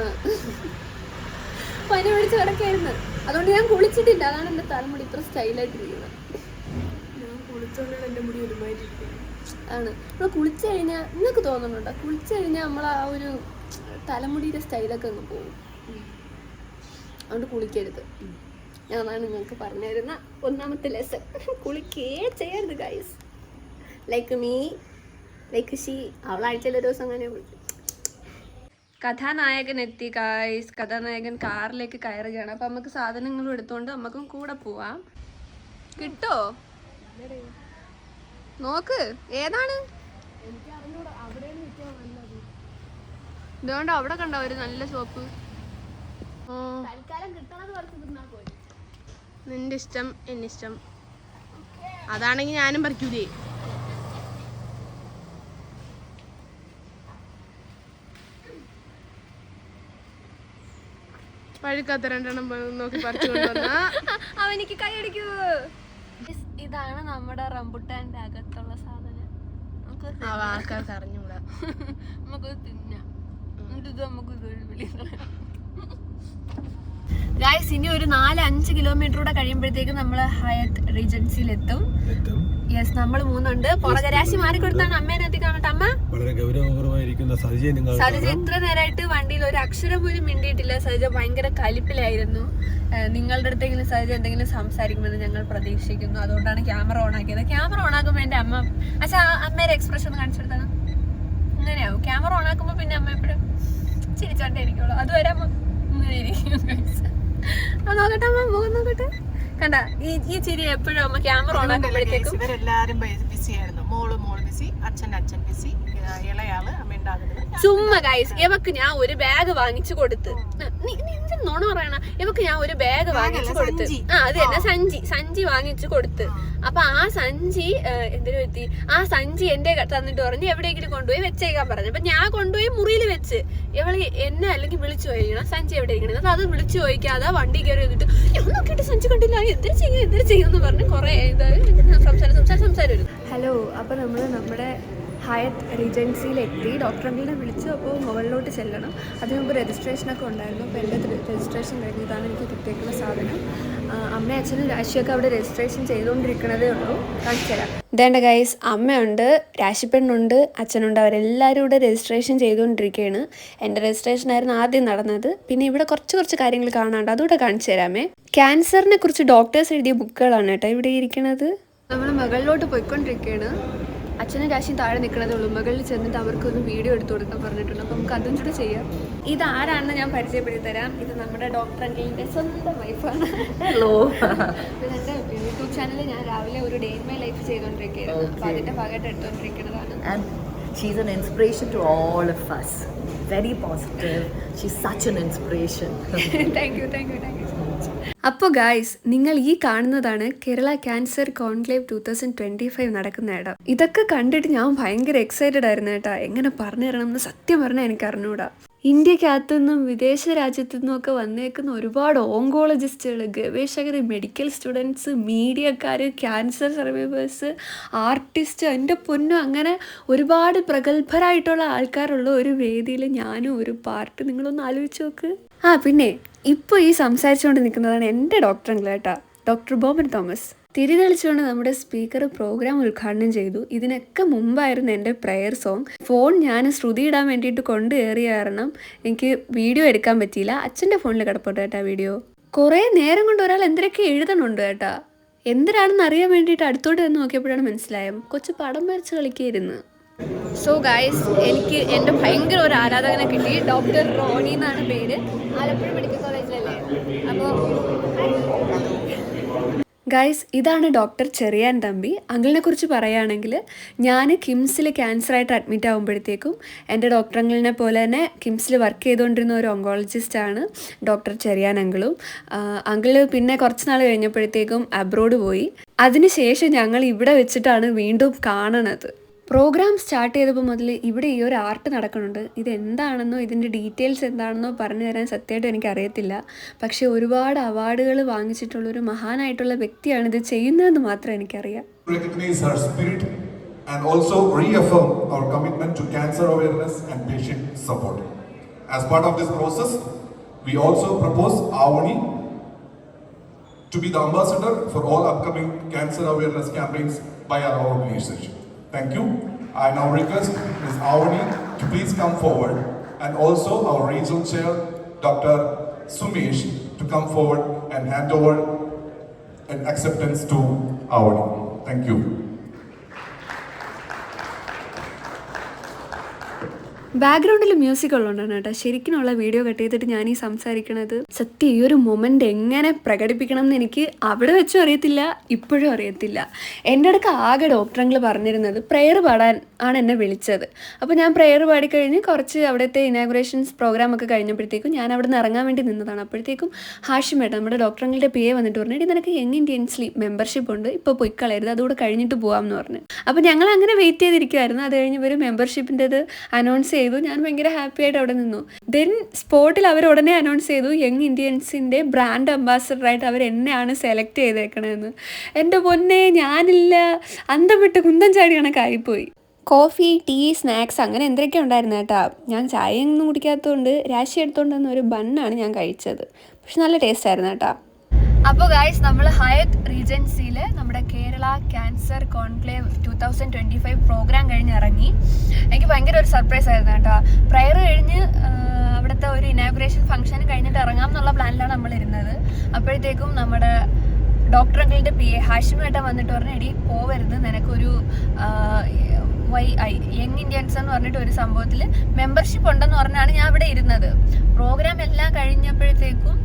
പനി പിടിച്ച് കിടക്കായിരുന്നു. അതുകൊണ്ട് ഞാൻ കുളിച്ചിട്ടില്ല. അതാണ് എൻ്റെ തലമുടി ഇത്ര സ്റ്റൈലായിട്ടിരിക്കുന്നത്. ഞാൻ കുളിച്ചോണ്ടാണ് എൻ്റെ മുടി ഒരുമായിട്ടിരിക്കുന്നത്. ആണ് നമ്മൾ കുളിച്ചു കഴിഞ്ഞാൽ നിങ്ങൾക്ക് തോന്നുന്നുണ്ടോ കുളിച്ചു കഴിഞ്ഞാൽ നമ്മൾ ആ ഒരു തലമുടിയുടെ സ്റ്റൈലൊക്കെ അങ്ങ് പോകും. അതുകൊണ്ട് കുളിക്കരുത്. ഞാനാണ് നിങ്ങൾക്ക് പറഞ്ഞു തരുന്ന ഒന്നാമത്തെ ലെസൺ. കുളിക്കേ ചെയ്യരുത് guys. Like me, like she. അവളാഴ്ചയിൽ ഒരു ദിവസം അങ്ങനെ കുളിക്കും. കഥാനായകൻ എത്തി ഗൈസ്. കഥാനായകൻ കാറിലേക്ക് കയറുകയാണ്. അപ്പം നമുക്ക് സാധനങ്ങളും എടുത്തുകൊണ്ട് നമുക്കും കൂടെ പോവാം. കിട്ടോ നോക്ക്. ഏതാണ് ഇതുകൊണ്ട് അവിടെ കണ്ടോ ഒരു നല്ല ഷോപ്പ്. നിന്റെ ഇഷ്ടം എന്നിഷ്ടം. അതാണെങ്കിൽ ഞാനും പറിക്കൂലേ. പഴുക്കാത്ത 2 എണ്ണം നോക്കി പറിച്ചു കൊണ്ടുവന്ന അവനിക്ക് കൈയടിക്കൂ. ഇതാണ് നമ്മുടെ റംബുട്ടാന്റെ അകത്തുള്ള സാധനം. ആൾക്കാർക്ക് അറിഞ്ഞൂടാ. നമുക്ക് തിന്നാം. ഇത് നമുക്ക് ഗായ്സ് ഇനി ഒരു 4-5 കിലോമീറ്റർ കൂടെ കഴിയുമ്പോഴത്തേക്ക് നമ്മൾ ഹയത്ത് റീജൻസിയിലെത്തും. യെസ്, നമ്മൾ 3 ഉണ്ട്. പുറകരാശി മാറിക്കൊടുത്താണ് അമ്മേനെത്തി കാണട്ടെ. അമ്മ വളരെ ഗൗരവപൂർവ്വമായിരിക്കുന്ന സജിജ ഇത്ര നേരമായിട്ട് വണ്ടിയിൽ ഒരു അക്ഷരം പോലും മിണ്ടിയിട്ടില്ല. സജിജ ഭയങ്കര കലിപ്പിലായിരുന്നു. നിങ്ങളുടെ അടുത്തെങ്കിലും സജിജ എന്തെങ്കിലും സംസാരിക്കുമെന്ന് ഞങ്ങൾ പ്രതീക്ഷിക്കുന്നു. അതുകൊണ്ടാണ് ക്യാമറ ഓൺ ആക്കിയത്. ക്യാമറ ഓൺ ആക്കുമ്പോൾ എൻ്റെ അമ്മ അമ്മയുടെ എക്സ്പ്രഷൻ ഒന്ന് കാണിച്ചു കൊടുത്താണ്. അങ്ങനെയാവും. ക്യാമറ ഓൺ ആക്കുമ്പോൾ പിന്നെ അമ്മ എപ്പോഴും ചിരിച്ചോണ്ടേ ഇരിക്കുള്ളൂ. അതുവരെ അമ്മ ഇങ്ങനെ ഇരിക്കും. നോക്കട്ടെ അമ്മ, മുഖം നോക്കട്ടെ. കണ്ട ഈ ചിരി എപ്പോഴും അമ്മ ക്യാമറ ഓൺ ആക്കുമ്പോഴത്തേക്കും. ഇവരെല്ലാരും ബിസി ആയിരുന്നു. മോള് ബിസി, അച്ഛൻ ബിസി, ഇളയാള് അമ്മ ഉണ്ടാകുന്നത്. ചുമ്മാ ഗൈസ്, ഇവക്ക് ഞാൻ ഒരു ബാഗ് വാങ്ങിച്ചു കൊടുത്ത്. നീ നോണ പറയണ. ഇവക്ക് ഞാൻ ഒരു ബാഗ് വാങ്ങിച്ചു കൊടുത്ത്. അത് തന്നെ സഞ്ചി വാങ്ങിച്ചു കൊടുത്ത്. അപ്പൊ ആ സഞ്ചി എന്തിനു പറ്റി, ആ സഞ്ചി എന്റെ തന്നിട്ട് പറഞ്ഞ് എവിടെയെങ്കിലും കൊണ്ടുപോയി വെച്ചേക്കാൻ പറഞ്ഞു. അപ്പൊ ഞാൻ കൊണ്ടുപോയി മുറിയിൽ വെച്ച്. ഇവള് എന്നെ അല്ലെങ്കിൽ വിളിച്ചു ചോദിക്കണം സഞ്ചി എവിടെ ഇരിക്കണം. അത് വിളിച്ചു ചോദിക്കാതെ വണ്ടി കയറി വന്നിട്ട് ഞാൻ നോക്കിയിട്ട് സഞ്ചി കണ്ടില്ല, എന്തിനു ചെയ്യുമെന്ന് പറഞ്ഞ് കുറെ സംസാരം. ഹലോ, അപ്പൊ നമ്മള് നമ്മുടെ ഹയത്ത് റീജൻസിയിലെത്തി. ഡോക്ടർ അങ്കിളിനെ വിളിച്ചു. അപ്പോൾ മുകളിലോട്ട് ചെല്ലണം. അതിന് മുമ്പ് രജിസ്ട്രേഷനൊക്കെ ഉണ്ടായിരുന്നു. അപ്പോൾ എൻ്റെ രജിസ്ട്രേഷൻ കഴിഞ്ഞതാണ് എനിക്ക് കിട്ടിയേക്കുന്ന സാധനം. അമ്മയും അച്ഛനും രാശിയൊക്കെ അവിടെ രജിസ്ട്രേഷൻ ചെയ്തുകൊണ്ടിരിക്കണതേ ഉള്ളൂ. കാണിച്ചു തരാം. ഇതേണ്ട ഗൈസ്, അമ്മയുണ്ട്, രാശിപ്പെണ്ണുണ്ട്, അച്ഛനുണ്ട്. അവരെല്ലാവരും ഇവിടെ രജിസ്ട്രേഷൻ ചെയ്തുകൊണ്ടിരിക്കുകയാണ്. എൻ്റെ രജിസ്ട്രേഷനായിരുന്നു ആദ്യം നടന്നത്. പിന്നെ ഇവിടെ കുറച്ച് കാര്യങ്ങൾ കാണാണ്ട്, അതുകൂടെ കാണിച്ചു തരാമേ. ക്യാൻസറിനെ കുറിച്ച് ഡോക്ടേഴ്സ് എഴുതിയ ബുക്കുകളാണ് കേട്ടോ ഇവിടെ ഇരിക്കുന്നത്. നമ്മൾ മുകളിലോട്ട് പോയിക്കൊണ്ടിരിക്കുകയാണ്. അച്ഛനും രാശിയും താഴെ നിൽക്കണതേ ഉള്ളൂ. മുകളിൽ ചെന്നിട്ട് അവർക്കൊന്ന് വീഡിയോ എടുത്തു കൊടുക്കാൻ പറഞ്ഞിട്ടുണ്ട്. അപ്പോൾ നമുക്ക് അതും കൂടെ ചെയ്യാം. ഇതാരാണെന്ന് ഞാൻ പരിചയപ്പെടുത്തി തരാം. ഇത് നമ്മുടെ ഡോക്ടർ അങ്കിളിൻ്റെ സ്വന്തം വൈഫാണ്. ഹലോ. എൻ്റെ യൂട്യൂബ് ചാനലിൽ ഞാൻ രാവിലെ ഒരു ഡേ ഇൻ മൈ ലൈഫ് ചെയ്തുകൊണ്ടിരിക്കുകയായിരുന്നു. അപ്പോൾ അതിൻ്റെ ഭാഗമായിട്ട് എടുത്തുകൊണ്ടിരിക്കുന്നതാണ്. She's an inspiration to all of us. Very positive. She's such an inspiration. Thank you so much. അപ്പോൾ ഗായ്സ്, നിങ്ങൾ ഈ കാണുന്നതാണ് കേരള ക്യാൻസർ കോൺക്ലേവ് 2025 നടക്കുന്ന ഇടം. ഇതൊക്കെ കണ്ടിട്ട് ഞാൻ ഭയങ്കര എക്സൈറ്റഡ് ആയിരുന്നു കേട്ടോ. എങ്ങനെ പറഞ്ഞു തരണം എന്ന് സത്യം പറഞ്ഞാൽ എനിക്ക് അറിഞ്ഞൂടാ. ഇന്ത്യക്കകത്തുനിന്നും വിദേശ രാജ്യത്തു നിന്നും ഒക്കെ വന്നേക്കുന്ന ഒരുപാട് ഓങ്കോളജിസ്റ്റുകൾ, ഗവേഷകർ, മെഡിക്കൽ സ്റ്റുഡൻസ്, മീഡിയക്കാർ, ക്യാൻസർ സർവൈവേഴ്സ്, ആർട്ടിസ്റ്റ്, എൻ്റെ പൊന്നും, അങ്ങനെ ഒരുപാട് പ്രഗത്ഭരായിട്ടുള്ള ആൾക്കാരുള്ള ഒരു വേദിയിൽ ഞാനും ഒരു പാർട്ട്. നിങ്ങളൊന്ന് ആലോചിച്ച് നോക്ക്. പിന്നെ ഇപ്പോൾ ഈ സംസാരിച്ചുകൊണ്ട് നിൽക്കുന്നതാണ് എൻ്റെ ഡോക്ടർ അങ്കിൾ കേട്ടോ, ഡോക്ടർ ബോബൻ തോമസ്. തിരിതെളിച്ചുകൊണ്ട് നമ്മുടെ സ്പീക്കർ പ്രോഗ്രാം ഉദ്ഘാടനം ചെയ്തു. ഇതിനൊക്കെ മുമ്പായിരുന്നു എൻ്റെ പ്രെയർ സോങ്. ഫോൺ ഞാൻ ശ്രുതി ഇടാൻ വേണ്ടിയിട്ട് കൊണ്ടുകയറിയ കാരണം എനിക്ക് വീഡിയോ എടുക്കാൻ പറ്റിയില്ല. അച്ഛൻ്റെ ഫോണിൽ കിടപ്പുണ്ട് കേട്ടോ വീഡിയോ. കുറേ നേരം കൊണ്ട് ഒരാൾ എന്തൊക്കെ എഴുതണുണ്ട് കേട്ടോ. എന്തിനാണെന്ന് അറിയാൻ വേണ്ടിയിട്ട് അടുത്തോട്ട് നിന്ന് നോക്കിയപ്പോഴാണ് മനസ്സിലായത് കൊച്ചു പടം വരച്ച് കളിക്കായിരുന്നു. സോ ഗൈസ്, എനിക്ക് എൻ്റെ ഭയങ്കര ഒരു ആരാധകനെ കിട്ടി. ഡോക്ടർ റോണി എന്നാണ് പേര്. ആലപ്പുഴ മെഡിക്കൽ കോളേജിലല്ലേ. അപ്പോൾ ഗൈസ്, ഇതാണ് ഡോക്ടർ ചെറിയാൻ തമ്പി. അങ്കിളിനെ കുറിച്ച് പറയുകയാണെങ്കിൽ, ഞാൻ കിംസിൽ ക്യാൻസറായിട്ട് അഡ്മിറ്റ് ആകുമ്പോഴത്തേക്കും എൻ്റെ ഡോക്ടർ അങ്കിളിനെ പോലെ തന്നെ കിംസിൽ വർക്ക് ചെയ്തുകൊണ്ടിരുന്ന ഒരു ഓങ്കോളജിസ്റ്റാണ് ഡോക്ടർ ചെറിയാൻ അങ്കിളും. അങ്കിള് പിന്നെ കുറച്ച് നാൾ കഴിഞ്ഞപ്പോഴത്തേക്കും അബ്രോഡ് പോയി. അതിനുശേഷം ഞങ്ങൾ ഇവിടെ വെച്ചിട്ടാണ് വീണ്ടും കാണണത്. പ്രോഗ്രാം സ്റ്റാർട്ട് ചെയ്തപ്പോൾ മുതൽ ഇവിടെ ഈ ഒരു ആർട്ട് നടക്കുന്നുണ്ട്. ഇതെന്താണെന്നോ ഇതിൻ്റെ ഡീറ്റെയിൽസ് എന്താണെന്നോ പറഞ്ഞു തരാൻ സത്യമായിട്ടും എനിക്കറിയത്തില്ല. പക്ഷേ ഒരുപാട് അവാർഡുകൾ വാങ്ങിച്ചിട്ടുള്ളൊരു മഹാനായിട്ടുള്ള വ്യക്തിയാണ് ഇത് ചെയ്യുന്നതെന്ന് മാത്രം എനിക്കറിയാം. Recognize her spirit and also reaffirm our commitment to cancer awareness and patient support. As part of this process, we also propose Avani to be the ambassador for all upcoming cancer awareness campaigns by our organization. Thank you. I now request Ms. Avani to please come forward, and also our regional chair, Dr. Sumesh, to come forward and hand over an acceptance to Avani. Thank you. ബാക്ക്ഗ്രൗണ്ടിൽ music ഉള്ളതുകൊണ്ടാണ് കേട്ടോ ശരിക്കുമുള്ള video cut ചെയ്തിട്ട് ഞാൻ ഈ സംസാരിക്കണത്. സത്യം ഈ ഒരു മൊമെൻ്റ് എങ്ങനെ പ്രകടിപ്പിക്കണം എന്ന് എനിക്ക് അവിടെ വെച്ചും അറിയത്തില്ല, ഇപ്പോഴും അറിയത്തില്ല. എൻ്റെ അടുക്ക് ആകെ ഡോക്ടറങ്ങൾ പറഞ്ഞിരുന്നത് പ്രെയർ പാടാൻ ആണ് എന്നെ വിളിച്ചത്. അപ്പോൾ ഞാൻ പ്രെയർ പാടിക്കഴിഞ്ഞ് കുറച്ച് അവിടുത്തെ ഇനാഗുറേഷൻസ് പ്രോഗ്രാമൊക്കെ കഴിഞ്ഞപ്പോഴത്തേക്കും ഞാൻ അവിടെ നിന്ന് ഇറങ്ങാൻ വേണ്ടി നിന്നതാണ്. അപ്പോഴത്തേക്കും ഹാഷിമേട്ട നമ്മുടെ ഡോക്ടറങ്ങളുടെ PA വന്നിട്ട് പറഞ്ഞു, എടി നിനക്ക് യങ് ഇന്ത്യൻസിൽ മെമ്പർഷിപ്പ് ഉണ്ട്, ഇപ്പോൾ പോയി കളയരുത്, അതുകൂടെ കഴിഞ്ഞിട്ട് പോകാം എന്ന് പറഞ്ഞു. അപ്പോൾ ഞങ്ങൾ അങ്ങനെ വെയിറ്റ് ചെയ്തിരിക്കുമായിരുന്നു. അത് കഴിഞ്ഞ് ഒരു മെമ്പർഷിപ്പിൻ്റെത് അനൗൺസ് ചെയ്തു. ഞാൻ ഭയങ്കര ഹാപ്പി ആയിട്ട് അവിടെ നിന്നു. ദെൻ സ്പോട്ടിൽ അവർ ഉടനെ അനൗൺസ് ചെയ്തു യങ് ഇന്ത്യൻസിൻ്റെ ബ്രാൻഡ് അംബാസഡറായിട്ട് അവർ എന്നെയാണ് സെലക്ട് ചെയ്തേക്കണതെന്ന്. എൻ്റെ പൊന്നെ, ഞാനില്ല, അന്തം വിട്ട് കുന്തം ചാടി കണക്കായിപ്പോയി. കോഫി, ടീ, സ്നാക്സ് അങ്ങനെ എന്തൊക്കെ ഉണ്ടായിരുന്നു കേട്ടോ. ഞാൻ ചായയൊന്നും കുടിക്കാത്തതുകൊണ്ട് രാശി എടുത്തുകൊണ്ടുവന്ന ഒരു ബണ്ണാണ് ഞാൻ കഴിച്ചത്. പക്ഷെ നല്ല ടേസ്റ്റ് ആയിരുന്നു കേട്ടോ. അപ്പോൾ ഗായ്സ്, നമ്മൾ ഹയത്ത് റീജൻസിയിൽ നമ്മുടെ കേരള ക്യാൻസർ കോൺക്ലേവ് 2025 പ്രോഗ്രാം കഴിഞ്ഞ് ഇറങ്ങി. എനിക്ക് ഭയങ്കര ഒരു സർപ്രൈസ് ആയിരുന്നു കേട്ടോ. പ്രയർ കഴിഞ്ഞ് അവിടുത്തെ ഒരു ഇനാഗുറേഷൻ ഫംഗ്ഷൻ കഴിഞ്ഞിട്ട് ഇറങ്ങാം എന്നുള്ള പ്ലാനിലാണ് നമ്മളിരുന്നത്. അപ്പോഴത്തേക്കും നമ്മുടെ ഡോക്ടറുകളുടെ PA ഹാഷിമേട്ട വന്നിട്ട് പറഞ്ഞു, എടി പോവരുത്, നിനക്കൊരു യങ് ഇന്ത്യൻസ് എന്ന് പറഞ്ഞിട്ട് ഒരു സംഭവത്തിൽ മെമ്പർഷിപ്പ് ഉണ്ടെന്ന് പറഞ്ഞാണ് ഞാൻ ഇവിടെ ഇരുന്നത്. പ്രോഗ്രാം എല്ലാം കഴിഞ്ഞപ്പോഴത്തേക്കും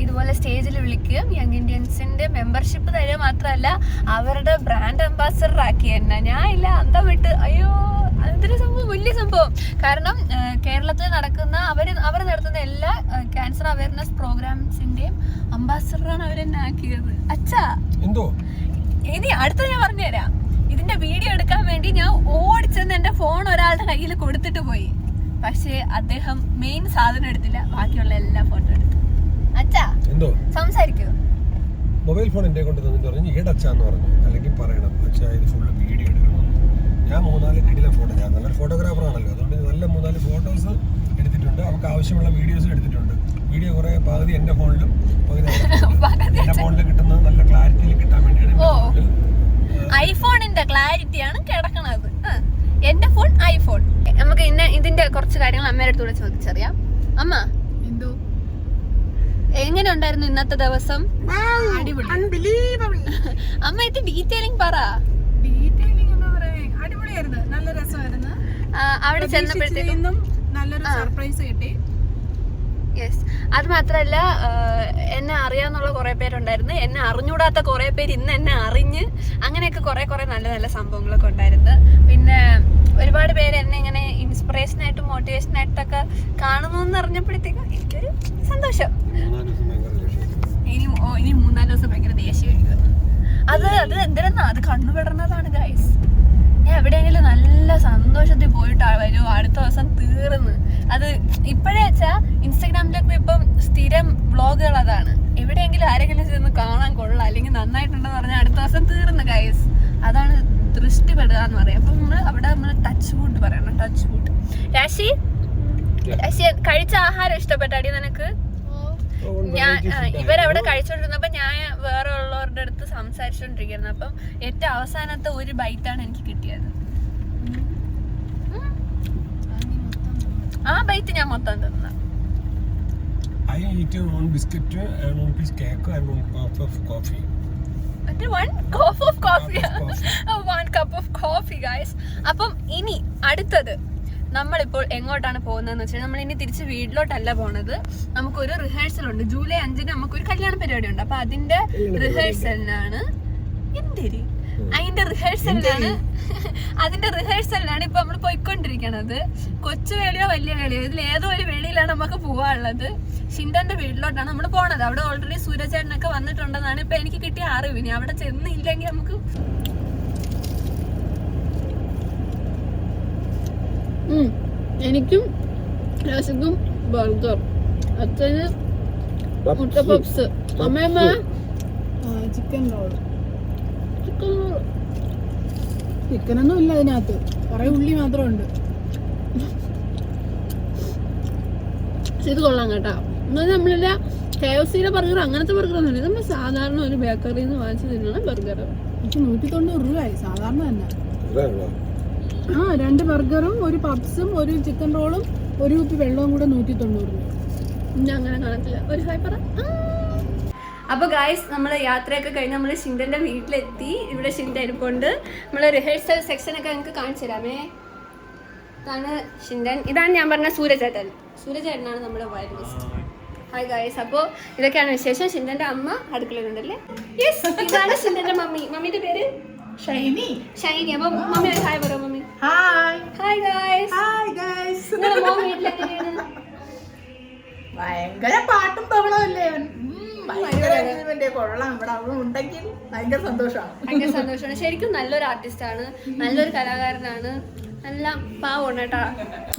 ഇതുപോലെ സ്റ്റേജിൽ വിളിക്കുകയും യങ് ഇന്ത്യൻസിൻ്റെ മെമ്പർഷിപ്പ് തരിക മാത്രമല്ല അവരുടെ ബ്രാൻഡ് അംബാസഡർ ആക്കി തന്നെ. ഞാൻ ഇല്ല, അന്തം വിട്ട്, അയ്യോ അതൊരു സംഭവം, വലിയ സംഭവം. കാരണം കേരളത്തിൽ നടക്കുന്ന അവർ നടത്തുന്ന എല്ലാ ക്യാൻസർ അവയർനെസ് പ്രോഗ്രാംസിൻ്റെയും അംബാസഡറാണ് അവരെന്നെ ആക്കിയത്. അച്ഛാ, ഇനി അടുത്ത ഞാൻ പറഞ്ഞുതരാം. ഇതിന്റെ വീഡിയോ എടുക്കാൻ വേണ്ടി ഞാൻ ഓടിച്ചെന്ന് എൻ്റെ ഫോൺ ഒരാളുടെ കയ്യിൽ കൊടുത്തിട്ട് പോയി. പക്ഷേ അദ്ദേഹം മെയിൻ സാധനം എടുത്തില്ല, ബാക്കിയുള്ള എല്ലാ ഫോട്ടോ എടുത്തു. അച്ഛാ സംസാരിക്കൂ. മൊബൈൽ ഫോൺ എൻ്റെ കൊണ്ട് തന്നിട്ട് പറഞ്ഞു ഈടച്ചാന്ന് പറഞ്ഞു, അല്ലെങ്കിൽ പറയണം അച്ഛാ ഇത് ഫുള്ള് വീഡിയോ എടുക്കണം. ഞാൻ 3-4 കിടില ഫോട്ടോ, ഞാൻ നല്ലൊരു ഫോട്ടോഗ്രാഫറാണല്ലോ, അതുകൊണ്ട് നല്ല 3-4 ഫോട്ടോസ് എടുത്തിട്ടുണ്ട്. അവർക്ക് ആവശ്യമുള്ള വീഡിയോസ് എടുത്തിട്ടുണ്ട്. വീഡിയോ കുറേ പകുതി എൻ്റെ ഫോണിലും പകുതി എൻ്റെ ഫോണിൽ കിട്ടുന്നത് നല്ല ക്ലാരിറ്റിയിൽ കിട്ടാൻ വേണ്ടിയാണ്. ഐഫോണിന്റെ ക്ലാരിറ്റിയാണ് കിടക്കണത്. എന്റെ ഫോൺ ഐഫോൺ. നമുക്ക് ഇതിന്റെ കുറച്ച് കാര്യങ്ങൾ അമ്മയുടെ അടുത്തൂടെ ചോദിച്ചറിയാം. അമ്മ, എന്തോ എങ്ങനെ ഉണ്ടായിരുന്നു ഇന്നത്തെ ദിവസം? അമ്മ ഇത് ഡീറ്റെയിലിംഗ് പറ. അടിപൊളിയായിരുന്നു, നല്ല രസമായിരുന്നു. അവിടെ ചെന്നപ്പോഴത്തേക്കും നല്ലൊരു സർപ്രൈസ് കിട്ടി. യെസ്, അത് മാത്രമല്ല എന്നെ അറിയാന്നുള്ള കുറേ പേരുണ്ടായിരുന്നു, എന്നെ അറിഞ്ഞൂടാത്ത കുറേ പേര് ഇന്ന് എന്നെ അറിഞ്ഞ്, അങ്ങനെയൊക്കെ കുറേ നല്ല നല്ല സംഭവങ്ങളൊക്കെ ഉണ്ടായിരുന്നു. പിന്നെ ഒരുപാട് പേര് എന്നെ ഇങ്ങനെ ഇൻസ്പിറേഷനായിട്ടും മോട്ടിവേഷനായിട്ടൊക്കെ കാണുന്നു എന്ന് അറിഞ്ഞപ്പോഴത്തേക്കും എനിക്കൊരു സന്തോഷം. ഇനി 3-4 ദിവസം ഭയങ്കര ദേഷ്യമായിരിക്കും. അത് എന്തിനാ, അത് കണ്ണുപെടുന്നതാണ് ഗൈസ്. ഞാൻ എവിടെയെങ്കിലും നല്ല സന്തോഷത്തിൽ പോയിട്ട് വരും, അടുത്ത ദിവസം തീർന്ന്. അത് ഇപ്പോഴേ വെച്ചാൽ ഇൻസ്റ്റാഗ്രാമിലൊക്കെ ഇപ്പം സ്ഥിരം വ്ളോഗുകൾ അതാണ്. എവിടെയെങ്കിലും ആരെങ്കിലും ചെന്ന് കാണാൻ കൊള്ളാം അല്ലെങ്കിൽ നന്നായിട്ടുണ്ടെന്ന് പറഞ്ഞാൽ അടുത്ത ദിവസം തീർന്ന് ഗൈസ്. അതാണ് ദൃഷ്ടിപ്പെടുക എന്ന് പറയാം. അപ്പം നമ്മൾ ടച്ച് വുഡ് പറയണം, ടച്ച് വുഡ്. രാശി കഴിച്ച ആഹാരം ഇഷ്ടപ്പെട്ടാടി നിനക്ക്? ഞാൻ ഇവരവിടെ കഴിച്ചോണ്ടിരുന്നപ്പോ ഞാൻ വേറെ ഉള്ളവരുടെ അടുത്ത് സംസാരിച്ചോണ്ടിരിക്കുന്നു. അപ്പം ഏറ്റവും അവസാനത്തെ ഒരു ബൈറ്റാണ് എനിക്ക് കിട്ടിയത്. ആ ബൈറ്റ് ഞാൻ മൊത്തം തിന്ന. I eat one biscuit and one piece cake and one cup of coffee. One cup of coffee, guys. അപ്പം ഇനി അടുത്തത് നമ്മളിപ്പോൾ എങ്ങോട്ടാണ് പോകുന്നതെന്ന് വെച്ചാൽ നമ്മൾ ഇനി തിരിച്ച് വീട്ടിലോട്ടല്ല പോണത്. നമുക്കൊരു റിഹേഴ്സൽ ഉണ്ട്. ജൂലൈ 5 നമുക്കൊരു കല്യാണ പരിപാടി ഉണ്ട്. അപ്പൊ അതിന്റെ റിഹേഴ്സലിനാണ് ഇപ്പൊ നമ്മൾ പോയിക്കൊണ്ടിരിക്കണത്. കൊച്ചു വേളിയോ വലിയ വേളിയോ, ഇതിൽ ഏതോ ഒരു വേളിയിലാണ് നമുക്ക് പോവാനുള്ളത്. ഷിൻഡന്റെ വീട്ടിലോട്ടാണ് നമ്മൾ പോണത്. അവിടെ ഓൾറെഡി സൂര്യചേട്ടനൊക്കെ വന്നിട്ടുണ്ടെന്നാണ് ഇപ്പൊ എനിക്ക് കിട്ടിയ അറിവ്. ഇനി അവിടെ ചെന്നില്ലെങ്കിൽ നമുക്ക് എനിക്കും രസക്കും ബർഗർ, അച്ഛന് മുട്ട പപ്സ്, അമ്മയമ്മ ചിക്കൻ റോൾ. ചിക്കനൊന്നും ഇല്ല അതിനകത്ത്, കുറെ ഉള്ളി മാത്രമുണ്ട്. ഇത് കൊള്ളാം കേട്ടോ. എന്നാൽ നമ്മളില്ല KFC ബർഗർ അങ്ങനത്തെ ബർഗർ ഒന്നും ഇല്ല, നമ്മൾ സാധാരണ ഒരു ബേക്കറിയിൽ നിന്ന് വാങ്ങിച്ച് തിന്നണ ബർഗർ. എനിക്ക് 190 രൂപയായി സാധാരണ തന്നെ. ആ 2 ബർഗറും 1 പപ്സും 1 ചിക്കൻ റോളും 1 കുപ്പി വെള്ളവും കൂടെ 190 രൂപ. ഞാൻ അങ്ങനെ കാണത്തില്ല. ഒരു ഹായ് പറ. അപ്പോൾ ഗായ്സ് നമ്മൾ യാത്രയൊക്കെ കഴിഞ്ഞ് നമ്മൾ ഷിൻഡൻ്റെ വീട്ടിലെത്തി. ഇവിടെ ഷിൻഡ ഇരിപ്പുണ്ട്. നമ്മൾ റിഹേഴ്സൽ സെക്ഷനൊക്കെ ഞങ്ങൾക്ക് കാണിച്ചു തരാമേ. ഇതാണ് ഷിൻഡൻ, ഇതാണ് ഞാൻ പറഞ്ഞ സൂര്യചേട്ടൻ. സൂര്യചേട്ടനാണ് നമ്മുടെ വയലിനിസ്റ്റ്. Hi guys. അപ്പോൾ ഇതൊക്കെയാണ് വിശേഷം. ഷിൻഡൻ്റെ അമ്മ അടുക്കളയിലുണ്ടല്ലേ. യെസ്, ഇതാണ് ഷിൻഡൻ്റെ മമ്മി. മമ്മിയുടെ പേര് ഷൈനി. ഷൈനി. അപ്പോൾ മമ്മി ഒരു ഹായ് പറയോ mummy? Hi. Hi guys. Hi guys. നിങ്ങളുടെ മോൻ വീട്ടിലെങ്ങനെയാണ്? ഭയങ്കര പാട്ടും ബഹളമല്ലേ അവൻ. ഭയങ്കര എൻജോയ്മെന്റ്. കൊള്ളാം. ഇവിടെ അവളും ഉണ്ടെങ്കിൽ ഭയങ്കര സന്തോഷമാണ്. ഭയങ്കര സന്തോഷമാണ്. ശരിക്കും നല്ലൊരു ആർട്ടിസ്റ്റാണ്, നല്ലൊരു കലാകാരനാണ്, നല്ല പാവമാണ് കേട്ടോ.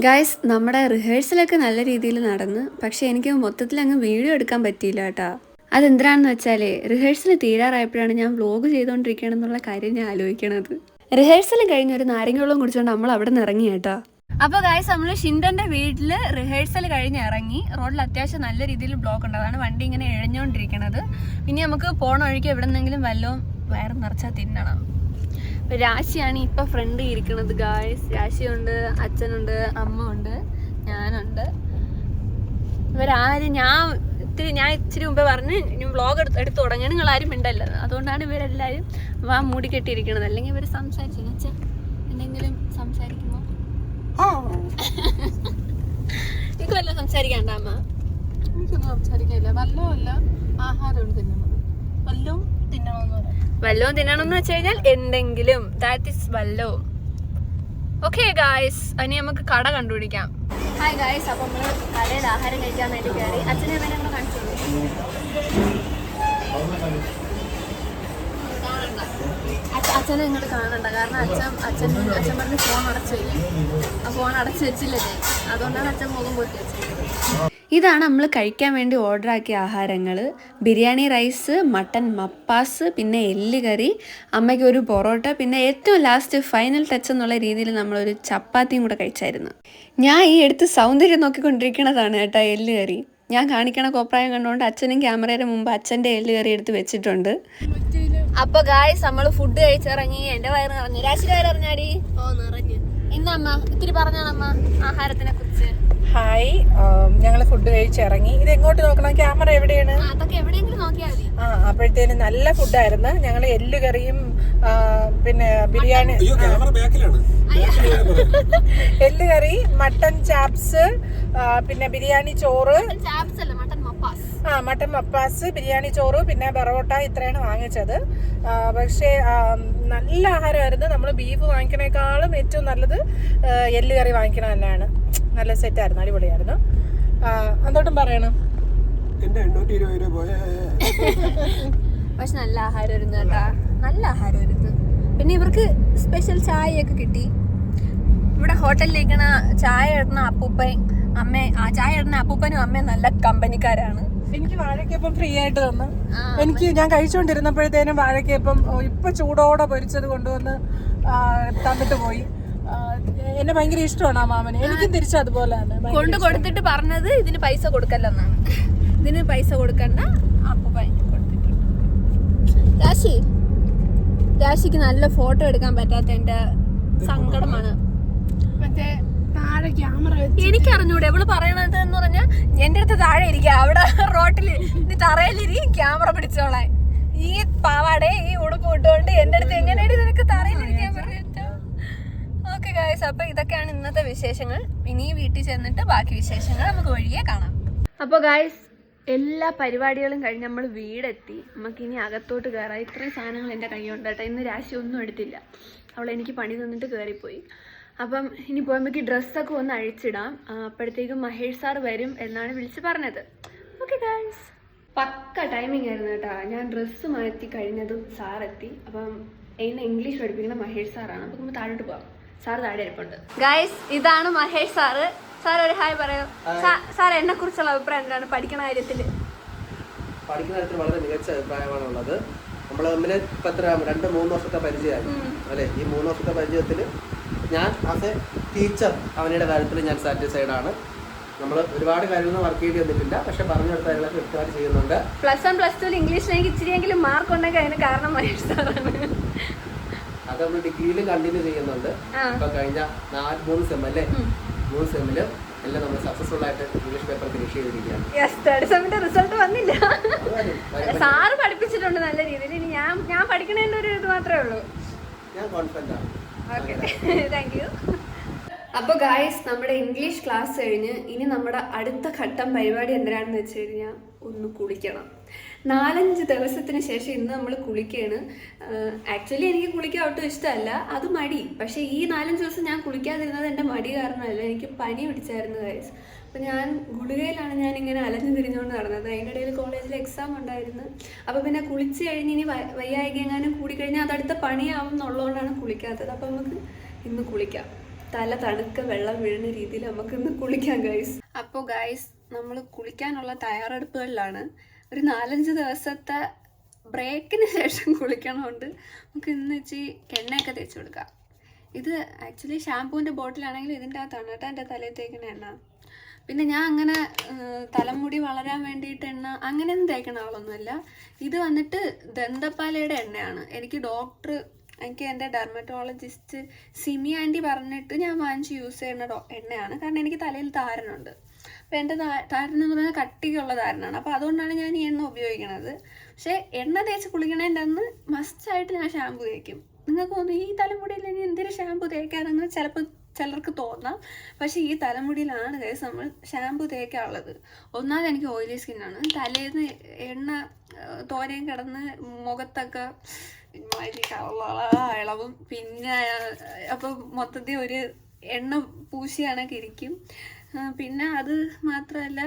ഗായ്സ്, നമ്മുടെ റിഹേഴ്സലൊക്കെ നല്ല രീതിയിൽ നടന്ന്, പക്ഷെ എനിക്ക് മൊത്തത്തിൽ അങ്ങ് വീഡിയോ എടുക്കാൻ പറ്റിയില്ല കേട്ടോ. അതെന്തിനാണെന്ന് വെച്ചാൽ റിഹേഴ്സൽ തീരാറായപ്പോഴാണ് ഞാൻ വ്ലോഗ് ചെയ്തുകൊണ്ടിരിക്കുകയാണെന്നുള്ള കാര്യം ഞാൻ ആലോചിക്കണത്. റിഹേഴ്സൽ കഴിഞ്ഞ് ഒരു നാരങ്ങവെള്ളം കുടിച്ചുകൊണ്ട് നമ്മൾ അവിടെ നിന്ന് ഇറങ്ങി കേട്ടോ. അപ്പോൾ ഗായ്സ്, നമ്മൾ ഷിൻഡന്റെ വീട്ടിൽ റിഹേഴ്സൽ കഴിഞ്ഞ് ഇറങ്ങി. റോഡിൽ അത്യാവശ്യം നല്ല രീതിയിൽ ബ്ലോക്ക് ഉണ്ട്, അതാണ് വണ്ടി ഇങ്ങനെ എഴഞ്ഞുകൊണ്ടിരിക്കണത്. ഇനി നമുക്ക് പോണ വഴിക്ക് എവിടെ നിന്നെങ്കിലും വല്ലതും വയറ് നിറച്ചാൽ തിന്നണം. അപ്പോൾ രാശിയാണ് ഇപ്പം ഫ്രണ്ട് ഇരിക്കണത് ഗായ്സ്. രാശിയുണ്ട്, അച്ഛനുണ്ട്, അമ്മ ഉണ്ട്, ഞാനുണ്ട്. ഇവരാരും ഞാൻ ഇച്ചിരി മുമ്പേ പറഞ്ഞ് ഇനി വ്ളോഗ് എടുത്ത് തുടങ്ങി. നിങ്ങളാരും മിണ്ടല്ല, അതുകൊണ്ടാണ് ഇവരെല്ലാവരും മൂടി കെട്ടിയിരിക്കണത്. അല്ലെങ്കിൽ ഇവർ സംസാരിച്ചു അച്ഛാ എന്തെങ്കിലും സംസാരിക്കുമോ? എനിക്ക് വല്ലതും സംസാരിക്കാണ്ട അമ്മ? എനിക്കൊന്നും സംസാരിക്കാനില്ല. വല്ലതുമല്ല, ആഹാരമാണ് തിന്നുന്നത്. വല്ലതും തിന്നണമെന്ന് പറയാം. വല്ലവും തിന്നണമെന്ന് വെച്ച് കഴിഞ്ഞാൽ എന്തെങ്കിലും, ദാറ്റ് ഇസ് വല്ലവും. ഓക്കെ ഗായ്സ്, ഇനി നമുക്ക് കട കണ്ടുപിടിക്കാം. ഹായ് ഗായ്സ്, അപ്പോൾ നമ്മൾ കടയിൽ ആഹാരം കഴിക്കാൻ വേണ്ടി കയറി. അച്ഛനെ വേണ്ടി നമ്മൾ കാണിച്ചു അച്ഛനെ ഇങ്ങോട്ട് കാണണ്ട, കാരണം അച്ഛൻ പറഞ്ഞ് ഫോൺ അടച്ചു വയ്ക്കും. ആ ഫോൺ അടച്ചു വെച്ചില്ലേ, അതുകൊണ്ടാണ് അച്ഛൻ മുഖം പൊട്ടി വെച്ചത്. ഇതാണ് നമ്മൾ കഴിക്കാൻ വേണ്ടി ഓർഡർ ആക്കിയ ആഹാരങ്ങൾ. ബിരിയാണി റൈസ്, മട്ടൻ മപ്പാസ്, പിന്നെ എല്ല് കറി, അമ്മയ്ക്ക് ഒരു പൊറോട്ട, പിന്നെ ഏറ്റവും ലാസ്റ്റ് ഫൈനൽ ടച്ച് എന്നുള്ള രീതിയിൽ നമ്മളൊരു ചപ്പാത്തിയും കൂടെ കഴിച്ചായിരുന്നു. ഞാൻ ഈ എടുത്ത് സൗന്ദര്യം നോക്കിക്കൊണ്ടിരിക്കണതാണ് കേട്ടോ എല്ല് കറി. ഞാൻ കാണിക്കണ കോപ്രായം കണ്ടുകൊണ്ട് അച്ഛനും ക്യാമറയുടെ മുമ്പ് അച്ഛൻ്റെ എല്ല് കറി എടുത്ത് വെച്ചിട്ടുണ്ട്. അപ്പോൾ ഗായ്സ്, നമ്മൾ ഫുഡ് കഴിച്ചിറങ്ങി. എൻ്റെ വയറ് നിറഞ്ഞു. രാശിയുടെ വയറ് അറിഞ്ഞാടി? ഓ നിറഞ്ഞു. ഇന്നമ്മ ഇത്തിരി പറഞ്ഞാണമ്മ ആഹാരത്തിനെ കുറിച്ച്. ഹായ്, ഞങ്ങൾ ഫുഡ് കഴിച്ചിറങ്ങി. ഇത് എങ്ങോട്ട് നോക്കണം? ക്യാമറ എവിടെയാണ്? അതൊക്കെ എവിടെയെങ്കിലും നോക്കിയാൽ മതി. അപ്പോഴത്തേന് നല്ല ഫുഡായിരുന്നു. ഞങ്ങൾ എല്ല് കറിയും പിന്നെ ബിരിയാണി, എല്ല് കറി, മട്ടൻ ചാപ്സ്, പിന്നെ ബിരിയാണി ചോറ്, മട്ടൻ മപ്പാസ്, ബിരിയാണി ചോറ്, പിന്നെ പൊറോട്ട, ഇത്രയാണ് വാങ്ങിച്ചത്. പക്ഷേ നല്ല ആഹാരമായിരുന്നു. നമ്മൾ ബീഫ് വാങ്ങിക്കണേക്കാളും ഏറ്റവും നല്ലത് എല്ല് കറി വാങ്ങിക്കണ തന്നെയാണ്. നല്ല സെറ്റായിരുന്നു, അടിപൊളിയായിരുന്നു. എന്തോട്ടും പറയണം. പക്ഷെ നല്ല ആഹാരമായിരുന്നു കേട്ടാ, നല്ല ആഹാരമായിരുന്നു. പിന്നെ ഇവർക്ക് സ്പെഷ്യൽ ചായയൊക്കെ കിട്ടി. ഇവിടെ ഹോട്ടലിലേക്കണ ചായ ഇടുന്ന അപ്പൂപ്പനും അമ്മയും നല്ല കമ്പനിക്കാരാണ്. എനിക്ക് വാഴക്കപ്പം ഫ്രീ ആയിട്ട് തന്നു. ഞാൻ കഴിച്ചുകൊണ്ടിരുന്നപ്പോഴത്തേനും വാഴക്കപ്പം ഇപ്പൊ ചൂടോടെ പൊരിച്ചത് കൊണ്ടുവന്ന് തന്നിട്ട് പോയി. എന്നെ ഭയങ്കര ഇഷ്ടമാണ് ആ മാമന്. എനിക്കും തിരിച്ചു അതുപോലെ തന്നെ കൊണ്ട് കൊടുത്തിട്ട് പറഞ്ഞത് ഇതിന് പൈസ കൊടുക്കല്ലെന്നാണ്. ഇതിന് പൈസ കൊടുക്കണ്ട, അപ്പൂപ്പൻ കൊടുത്തിട്ടുണ്ട്. രാശിക്ക് നല്ല ഫോട്ടോ എടുക്കാൻ പറ്റാത്തതിന്റെ സങ്കടമാണ്. മറ്റേ താഴെ ക്യാമറ എനിക്കറിഞ്ഞൂടെ എവള് പറയണത് എന്ന് പറഞ്ഞാൽ എന്റെ അടുത്ത് താഴെ ഇരിക്കുക, അവിടെ റോട്ടില് തറയിലിരി ക്യാമറ പിടിച്ചോളാൻ. ഈ പാവാടെ ഈ ഉടുപ്പ് ഇട്ടുകൊണ്ട് എന്റെ അടുത്ത് എങ്ങനെയാണ് നിനക്ക് തറയിലിരിക്കാൻ പറഞ്ഞിട്ട്. ഓക്കെ ഗായ്സ്, അപ്പൊ ഇതൊക്കെയാണ് ഇന്നത്തെ വിശേഷങ്ങൾ. ഇനി വീട്ടിൽ ചെന്നിട്ട് ബാക്കി വിശേഷങ്ങൾ നമുക്ക് വഴിയെ കാണാം. അപ്പോൾ ഗായ്സ്, എല്ലാ പരിപാടികളും കഴിഞ്ഞ് നമ്മൾ വീടെത്തി. നമുക്ക് ഇനി അകത്തോട്ട് കയറാം. ഇത്രയും സാധനങ്ങൾ എൻ്റെ കയ്യിലുണ്ട് കേട്ടോ. ഇന്ന് രാശി ഒന്നും എടുത്തില്ല, അവൾ എനിക്ക് പണി തന്നിട്ട് കയറിപ്പോയി. അപ്പം ഇനി പോകുമ്പോഴേക്ക് ഡ്രസ്സൊക്കെ ഒന്ന് അഴിച്ചിടാം. അപ്പോഴത്തേക്കും മഹേഷ് സാർ വരും എന്നാണ് വിളിച്ച് പറഞ്ഞത്. ഓക്കെ ഗായ്സ്, പക്ക ടൈമിംഗ് ആയിരുന്നു കേട്ടോ. ഞാൻ ഡ്രസ്സ് മാറ്റി കഴിഞ്ഞതും സാറെത്തി. അപ്പം എന്നെ ഇംഗ്ലീഷ് പഠിപ്പിക്കുന്ന മഹേഷ് സാറാണ്. അപ്പം നമുക്ക് താഴോട്ട് പോകാം. സാർ താഴെ ഇരിപ്പുണ്ട്. ഗായ്സ്, ഇതാണ് മഹേഷ് സാറ്. സാർ ഒരു ഹായ് പറയൂ. സാർ എന്നെ കുറിച്ചുള്ള അഭിപ്രായം എന്താണ് പഠിക്കുന്ന കാര്യത്തിൽ? പഠിക്കുന്ന കാര്യത്തിൽ വളരെ മികച്ച അഭിപ്രായമാണ് ഉള്ളത്. നമ്മൾ തമ്മിൽ ഇപ്പം എത്ര 2-3 വർഷത്തെ പരിചയമായി അല്ലേ? ഈ 3 വർഷത്തെ പരിചയത്തിൽ ഞാൻ ആസ് എ ടീച്ചർ അവനയുടെ കാര്യത്തിൽ ഞാൻ സാറ്റിസ്ഫൈഡ് ആണ്. നമ്മൾ ഒരുപാട് കാര്യങ്ങൾ വർക്ക് ചെയ്ത് വന്നിട്ടില്ല, പക്ഷെ പറഞ്ഞെടുത്ത കാര്യങ്ങളൊക്കെ കൃത്യമായിട്ട് ചെയ്യുന്നുണ്ട്. +1 +2 ഇംഗ്ലീഷിൽ എനിക്ക് ഇച്ചിരിയെങ്കിലും മാർക്ക് ഉണ്ടെങ്കിൽ അതിന് കാരണം മഹേഷ് സാറാണ്. അത് നമ്മൾ ഡിഗ്രിയിലും കണ്ടിന്യൂ ചെയ്യുന്നുണ്ട്. ഇപ്പൊ കഴിഞ്ഞ 3 സെം അല്ലേ, 3 സെമ്മില് എല്ലാം നമ്മൾ സക്സസ്ഫുൾ ആയിട്ട് ഇംഗ്ലീഷ് പേപ്പർ ഫിനിഷ് ചെയ്തിരിക്കുകയാണ്. തേർഡ് സെമ്മിന്റെ റിസൾട്ട് വന്നില്ല. സാറ് പഠിപ്പിച്ചിട്ടുണ്ട് നല്ല രീതിയിൽ. ഇനി ഞാൻ പഠിക്കണേന്റെ ഒരു ഇത് മാത്രമേ ഉള്ളൂ. ഞാൻ കോൺഫിഡന്റ് ആണ്. Okay, thank you. അപ്പോൾ ഗായ്സ്, നമ്മുടെ ഇംഗ്ലീഷ് ക്ലാസ് കഴിഞ്ഞ് ഇനി നമ്മുടെ അടുത്ത ഘട്ടം പരിപാടി എന്തിനാണെന്ന് വെച്ച് കഴിഞ്ഞാൽ ഒന്ന് കുളിക്കണം. 4-5 ദിവസത്തിന് ശേഷം ഇന്ന് നമ്മൾ കുളിക്കുകയാണ്. ആക്ച്വലി എനിക്ക് കുളിക്കാൻ ഒട്ടും ഇഷ്ടമല്ല, അത് മടി. പക്ഷേ ഈ 4-5 ദിവസം ഞാൻ കുളിക്കാതിരുന്നത് എൻ്റെ മടി കാരണമല്ല, എനിക്ക് പനി പിടിച്ചായിരുന്നു ഗൈസ്. അപ്പോൾ ഞാൻ ഗുളികയിലാണ് ഞാനിങ്ങനെ അലഞ്ഞു തിരിഞ്ഞുകൊണ്ട് നടന്നത്. അതിൻ്റെ ഇടയിൽ കോളേജിൽ എക്സാം ഉണ്ടായിരുന്നു. അപ്പോൾ പിന്നെ കുളിച്ച് കഴിഞ്ഞ് ഇനി വയ്യായിക എങ്ങാനും കൂടിക്കഴിഞ്ഞാൽ അതടുത്ത പണിയാവും എന്നുള്ളതുകൊണ്ടാണ് കുളിക്കാത്തത്. അപ്പോൾ നമുക്ക് ഇന്ന് കുളിക്കാം. തല തണുക്ക വെള്ളം വീഴുന്ന രീതിയിൽ നമുക്ക് ഇന്ന് കുളിക്കാം ഗൈസ്. അപ്പോൾ ഗൈസ്, നമ്മൾ കുളിക്കാനുള്ള തയ്യാറെടുപ്പുകളിലാണ്. ഒരു 4-5 ദിവസത്തെ ബ്രേക്കിന് ശേഷം കുളിക്കണമുണ്ട്. നമുക്ക് ഇന്ന് ഇച്ചിരി എണ്ണയൊക്കെ തേച്ച് കൊടുക്കാം. ഇത് ആക്ച്വലി ഷാമ്പൂവിൻ്റെ ബോട്ടിലാണെങ്കിൽ ഇതിൻ്റെ അകത്താണ് കേട്ടോ എൻ്റെ തലയിൽ തേക്കുന്ന എണ്ണ. പിന്നെ ഞാൻ അങ്ങനെ തലമുടി വളരാൻ വേണ്ടിയിട്ട് എണ്ണ അങ്ങനെയൊന്നും തേക്കണ ആളൊന്നുമല്ല. ഇത് വന്നിട്ട് ദന്തപ്പാലയുടെ എണ്ണയാണ്. എനിക്ക് എൻ്റെ ഡെർമറ്റോളജിസ്റ്റ് സിമി ആൻറ്റി പറഞ്ഞിട്ട് ഞാൻ വാങ്ങിച്ച് യൂസ് ചെയ്യുന്ന എണ്ണയാണ്. കാരണം എനിക്ക് തലയിൽ താരനുണ്ട്. അപ്പോൾ എൻ്റെ താരൻ എന്ന് പറയുന്നത് കട്ടിക്കുള്ള താരനാണ്. അപ്പോൾ അതുകൊണ്ടാണ് ഞാൻ ഈ എണ്ണ ഉപയോഗിക്കുന്നത്. പക്ഷേ എണ്ണ തേച്ച് കുളിക്കണേൻ്റെ അന്ന് മസ്റ്റായിട്ട് ഞാൻ ഷാമ്പു തേക്കും. നിങ്ങൾക്ക് തോന്നുന്നു ഈ തലമുടിയിൽ ഇനി എന്തൊരു ഷാമ്പു തേക്കാനെന്ന് ചിലപ്പോൾ ചിലർക്ക് തോന്നാം. പക്ഷേ ഈ തലമുടിയിലാണ് കേസ് നമ്മൾ ഷാമ്പു തേക്കാനുള്ളത്. ഒന്നാമത് എനിക്ക് ഓയിലി സ്കിന്നാണ്. തലേന്ന് എണ്ണ തോരയും കിടന്ന് മുഖത്തൊക്കെ ഇളവും. പിന്നെ അപ്പോൾ മൊത്തത്തിൽ ഒരു എണ്ണ പൂശിയാണൊക്കെ ഇരിക്കും. പിന്നെ അത് മാത്രമല്ല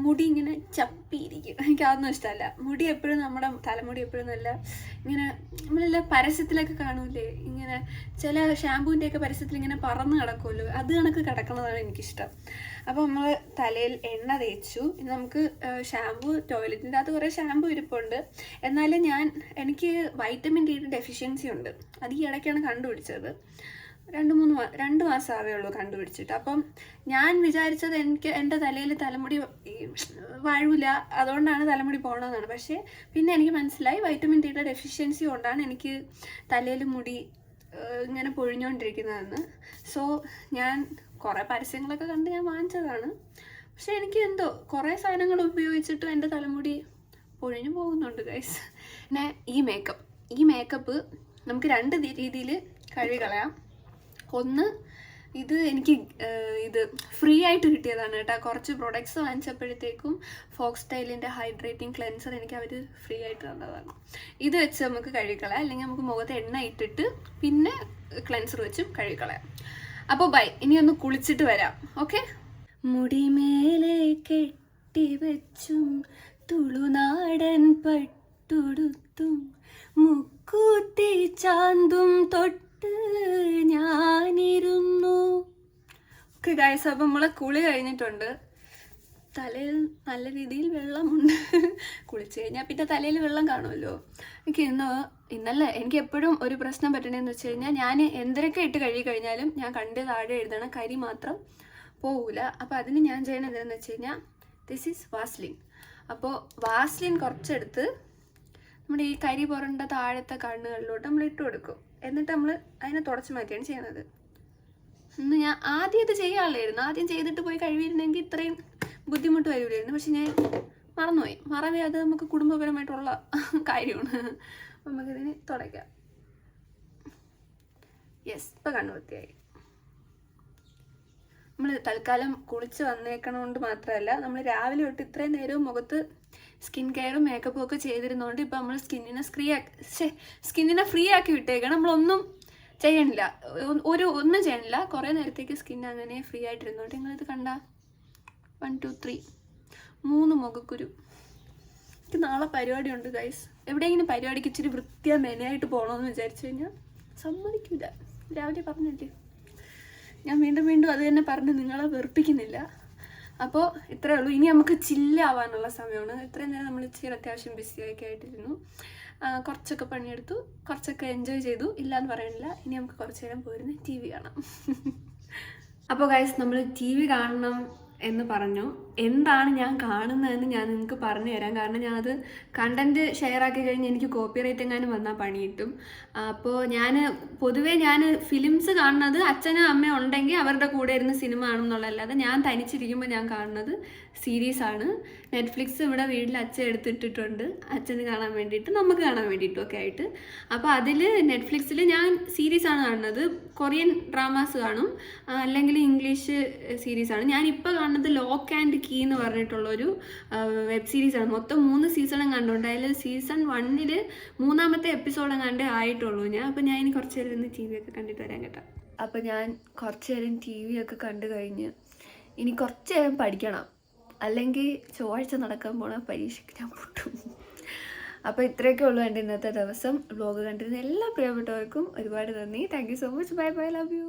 മുടി ഇങ്ങനെ ചപ്പിയിരിക്കും. എനിക്കതൊന്നും ഇഷ്ടമല്ല. മുടി എപ്പോഴും നമ്മുടെ തലമുടി എപ്പോഴും നല്ല ഇങ്ങനെ നമ്മളെല്ലാം പരസ്യത്തിലൊക്കെ കാണൂലേ, ഇങ്ങനെ ചില ഷാമ്പൂവിൻ്റെയൊക്കെ പരസ്യത്തിൽ ഇങ്ങനെ പറന്ന് കിടക്കുമല്ലോ, അത് കണക്ക് കിടക്കുന്നതാണ് എനിക്കിഷ്ടം. അപ്പോൾ നമ്മൾ തലയിൽ എണ്ണ തേച്ചു. നമുക്ക് ഷാമ്പൂ ടോയ്ലറ്റിൻ്റെ അകത്ത് കുറേ ഷാമ്പൂ ഇരിപ്പുണ്ട്. എന്നാലും എനിക്ക് വൈറ്റമിൻ ഡിയുടെ ഡെഫിഷ്യൻസി ഉണ്ട്. അത് ഈ ഇടയ്ക്കാണ് കണ്ടുപിടിച്ചത്. 2 മാസമാവേ ഉള്ളൂ കണ്ടുപിടിച്ചിട്ട്. അപ്പം ഞാൻ വിചാരിച്ചത് എൻ്റെ തലയിൽ തലമുടി വാഴൂല, അതുകൊണ്ടാണ് തലമുടി പോകണമെന്നാണ്. പക്ഷേ പിന്നെ എനിക്ക് മനസ്സിലായി വൈറ്റമിൻ ഡിയുടെ ഡെഫിഷ്യൻസി കൊണ്ടാണ് എനിക്ക് തലയിൽ മുടി ഇങ്ങനെ പൊഴിഞ്ഞുകൊണ്ടിരിക്കുന്നതെന്ന്. സോ ഞാൻ കുറേ പരസ്യങ്ങളൊക്കെ കണ്ട് ഞാൻ വാങ്ങിച്ചതാണ്. പക്ഷേ എനിക്ക് എന്തോ കുറേ സാധനങ്ങൾ ഉപയോഗിച്ചിട്ടും എൻ്റെ തലമുടി പൊഴിഞ്ഞു പോകുന്നുണ്ട് ഗൈസ്. പിന്നെ ഈ മേക്കപ്പ് നമുക്ക് 2 രീതിയിൽ കഴുകി കളയാം. ഒന്ന്, എനിക്ക് ഫ്രീ ആയിട്ട് കിട്ടിയതാണ് കേട്ടോ. കുറച്ച് പ്രൊഡക്ട്സ് വാങ്ങിച്ചപ്പോഴത്തേക്കും ഫോക്സ് സ്റ്റൈലിൻ്റെ ഹൈഡ്രേറ്റിംഗ് ക്ലെൻസർ എനിക്ക് അവർ ഫ്രീ ആയിട്ട് തന്നതാണ്. ഇത് വെച്ച് നമുക്ക് കഴുകിക്കളയാം. അല്ലെങ്കിൽ നമുക്ക് മുഖത്ത് എണ്ണ ഇട്ടിട്ട് പിന്നെ ക്ലെൻസർ വെച്ചും കഴുകിക്കളയാം. അപ്പോൾ ബൈ, ഇനി ഒന്ന് കുളിച്ചിട്ട് വരാം. ഓക്കെ. മുടിമേലെ കെട്ടിവെച്ചും തുളുനാടൻ പട്ടുടുത്തും മുക്കൂത്തി ചാന്തും തൊട്ട് ഞാനിരുന്നു. ഓക്കെ ഗൈസ്, അപ്പം നമ്മളെ കുളി കഴിഞ്ഞിട്ടുണ്ട്. തലയിൽ നല്ല രീതിയിൽ വെള്ളമുണ്ട്. കുളിച്ച് കഴിഞ്ഞാൽ പിന്നെ തലയിൽ വെള്ളം കാണുമല്ലോ. ഇന്നല്ല എനിക്ക് എപ്പോഴും ഒരു പ്രശ്നം പറ്റണേന്ന് വെച്ച് കഴിഞ്ഞാൽ ഞാൻ എന്തൊക്കെ ഇട്ട് കഴുകി കഴിഞ്ഞാലും ഞാൻ കണ്ട് താഴെ എഴുതണം, കരി മാത്രം പോവില്ല. അപ്പോൾ അതിന് ഞാൻ ചെയ്യണത് എന്താണെന്ന് വെച്ച് കഴിഞ്ഞാൽ ദിസ് ഈസ് വാസ്ലിൻ. അപ്പോൾ വാസ്ലിൻ കുറച്ചെടുത്ത് നമ്മുടെ ഈ കരി പുരണ്ട താഴത്തെ കണ്ണുകളിലോട്ട് നമ്മൾ ഇട്ട് കൊടുക്കും. എന്നിട്ട് നമ്മൾ അതിനെ തുടച്ച് മാറ്റിയാണ് ചെയ്യണത്. ഇന്ന് ഞാൻ ആദ്യം ഇത് ചെയ്യാറില്ലായിരുന്നു. ആദ്യം ചെയ്തിട്ട് പോയി കഴിവിയിരുന്നെങ്കിൽ ഇത്രയും ബുദ്ധിമുട്ട് വരില്ലായിരുന്നു. പക്ഷെ ഞാൻ മറന്നുപോയി. മറവി അത് നമുക്ക് കുടുംബപരമായിട്ടുള്ള കാര്യമാണ്. നമുക്കിതിന് തുടയ്ക്കാം. യെസ്, ഇപ്പം കണ്ണു വൃത്തിയായി. നമ്മൾ തൽക്കാലം കുളിച്ച് വന്നേക്കണോണ്ട് മാത്രമല്ല, നമ്മൾ രാവിലെ തൊട്ട് ഇത്രയും നേരവും മുഖത്ത് സ്കിൻ കെയറും മേക്കപ്പും ഒക്കെ ചെയ്തിരുന്നതുകൊണ്ട് ഇപ്പം നമ്മൾ സ്കിന്നിനെ ഫ്രീ ആക്കി വിട്ടേക്കണം. നമ്മളൊന്നും ചെയ്യണില്ല, ഒന്നും ചെയ്യണില്ല. കുറേ നേരത്തേക്ക് സ്കിൻ അങ്ങനെ ഫ്രീ ആയിട്ടിരുന്നോണ്ട് നിങ്ങളിത് കണ്ട 1 2 3 3 മുഖക്കുരു. എനിക്ക് നാളെ പരിപാടി ഉണ്ട് ഗൈസ്. എവിടെയെങ്കിലും പരിപാടിക്ക് ഇച്ചിരി വൃത്തിയാ മെനയായിട്ട് പോകണമെന്ന് വിചാരിച്ചു കഴിഞ്ഞാൽ സമ്മതിക്കില്ല. രാവിലെ പറഞ്ഞില്ലേ, ഞാൻ വീണ്ടും അത് തന്നെ പറഞ്ഞ് നിങ്ങളെ വെറുപ്പിക്കുന്നില്ല. അപ്പോൾ ഇത്രയേ ഉള്ളൂ. ഇനി നമുക്ക് ചില്ലാവാനുള്ള സമയമാണ്. ഇത്രയും നേരം നമ്മൾ ഇച്ചിരി അത്യാവശ്യം ബിസിയൊക്കെ ആയിട്ടിരുന്നു. കുറച്ചൊക്കെ പണിയെടുത്തു, കുറച്ചൊക്കെ എൻജോയ് ചെയ്തു, ഇല്ലയെന്ന് പറയണില്ല. ഇനി നമുക്ക് കുറച്ച് നേരം പോയിരുന്ന് ടി വി കാണാം. അപ്പോൾ ഗൈസ്, നമ്മൾ ടി വി കാണണം എന്ന് പറഞ്ഞു. എന്താണ് ഞാൻ കാണുന്നതെന്ന് ഞാൻ നിങ്ങൾക്ക് പറഞ്ഞു തരാം. കാരണം ഞാൻ അത് കണ്ടൻറ്റ് ഷെയർ ആക്കി കഴിഞ്ഞ് എനിക്ക് കോപ്പിറൈറ്റ് എങ്ങാനും വന്നാൽ പണി കിട്ടും. അപ്പോൾ പൊതുവേ ഞാൻ ഫിലിംസ് കാണുന്നത് അച്ഛനും അമ്മയും ഉണ്ടെങ്കിൽ അവരുടെ കൂടെ ഇരുന്ന് സിനിമ കാണുമെന്നുള്ളതല്ലാതെ ഞാൻ തനിച്ചിരിക്കുമ്പോൾ ഞാൻ കാണുന്നത് സീരീസാണ്. നെറ്റ്ഫ്ലിക്സ് ഇവിടെ വീട്ടിൽ അച്ഛൻ എടുത്തിട്ടിട്ടുണ്ട്, അച്ഛന് കാണാൻ വേണ്ടിയിട്ട്, നമുക്ക് കാണാൻ വേണ്ടിയിട്ടും ഒക്കെ ആയിട്ട്. അപ്പോൾ അതിൽ നെറ്റ്ഫ്ലിക്സിൽ ഞാൻ സീരീസാണ് കാണുന്നത്. കൊറിയൻ ഡ്രാമാസ് കാണും, അല്ലെങ്കിൽ ഇംഗ്ലീഷ് സീരീസാണ്. ഞാനിപ്പോൾ കാണുന്നത് ലോക്ക് ആൻഡ് കീ എന്ന് പറഞ്ഞിട്ടുള്ളൊരു വെബ് സീരീസാണ്. മൊത്തം 3 സീസണും കണ്ടുണ്ട്. അതിൽ സീസൺ 1 3ാമത്തെ എപ്പിസോഡും കണ്ടേ ആയിട്ടുള്ളൂ ഞാൻ. അപ്പോൾ ഞാൻ ഇനി കുറച്ച് നേരം ഇരുന്ന് ടി വി ഒക്കെ കണ്ടിട്ട് വരാൻ കേട്ടോ. അപ്പോൾ ഞാൻ കുറച്ച് നേരം ടി വി ഒക്കെ കണ്ടു കഴിഞ്ഞ് ഇനി കുറച്ച് നേരം പഠിക്കണം, അല്ലെങ്കിൽ ചൊവ്വാഴ്ച നടക്കാൻ പോണ പരീക്ഷയ്ക്ക് ഞാൻ പൊട്ടും. അപ്പോൾ ഇത്രയൊക്കെ ഉള്ളൂ എൻ്റെ ഇന്നത്തെ ദിവസം. വ്ലോഗ് കണ്ടിരുന്ന എല്ലാ പ്രിയപ്പെട്ടവർക്കും ഒരുപാട് നന്ദി. Thank you so much. Bye bye, love you.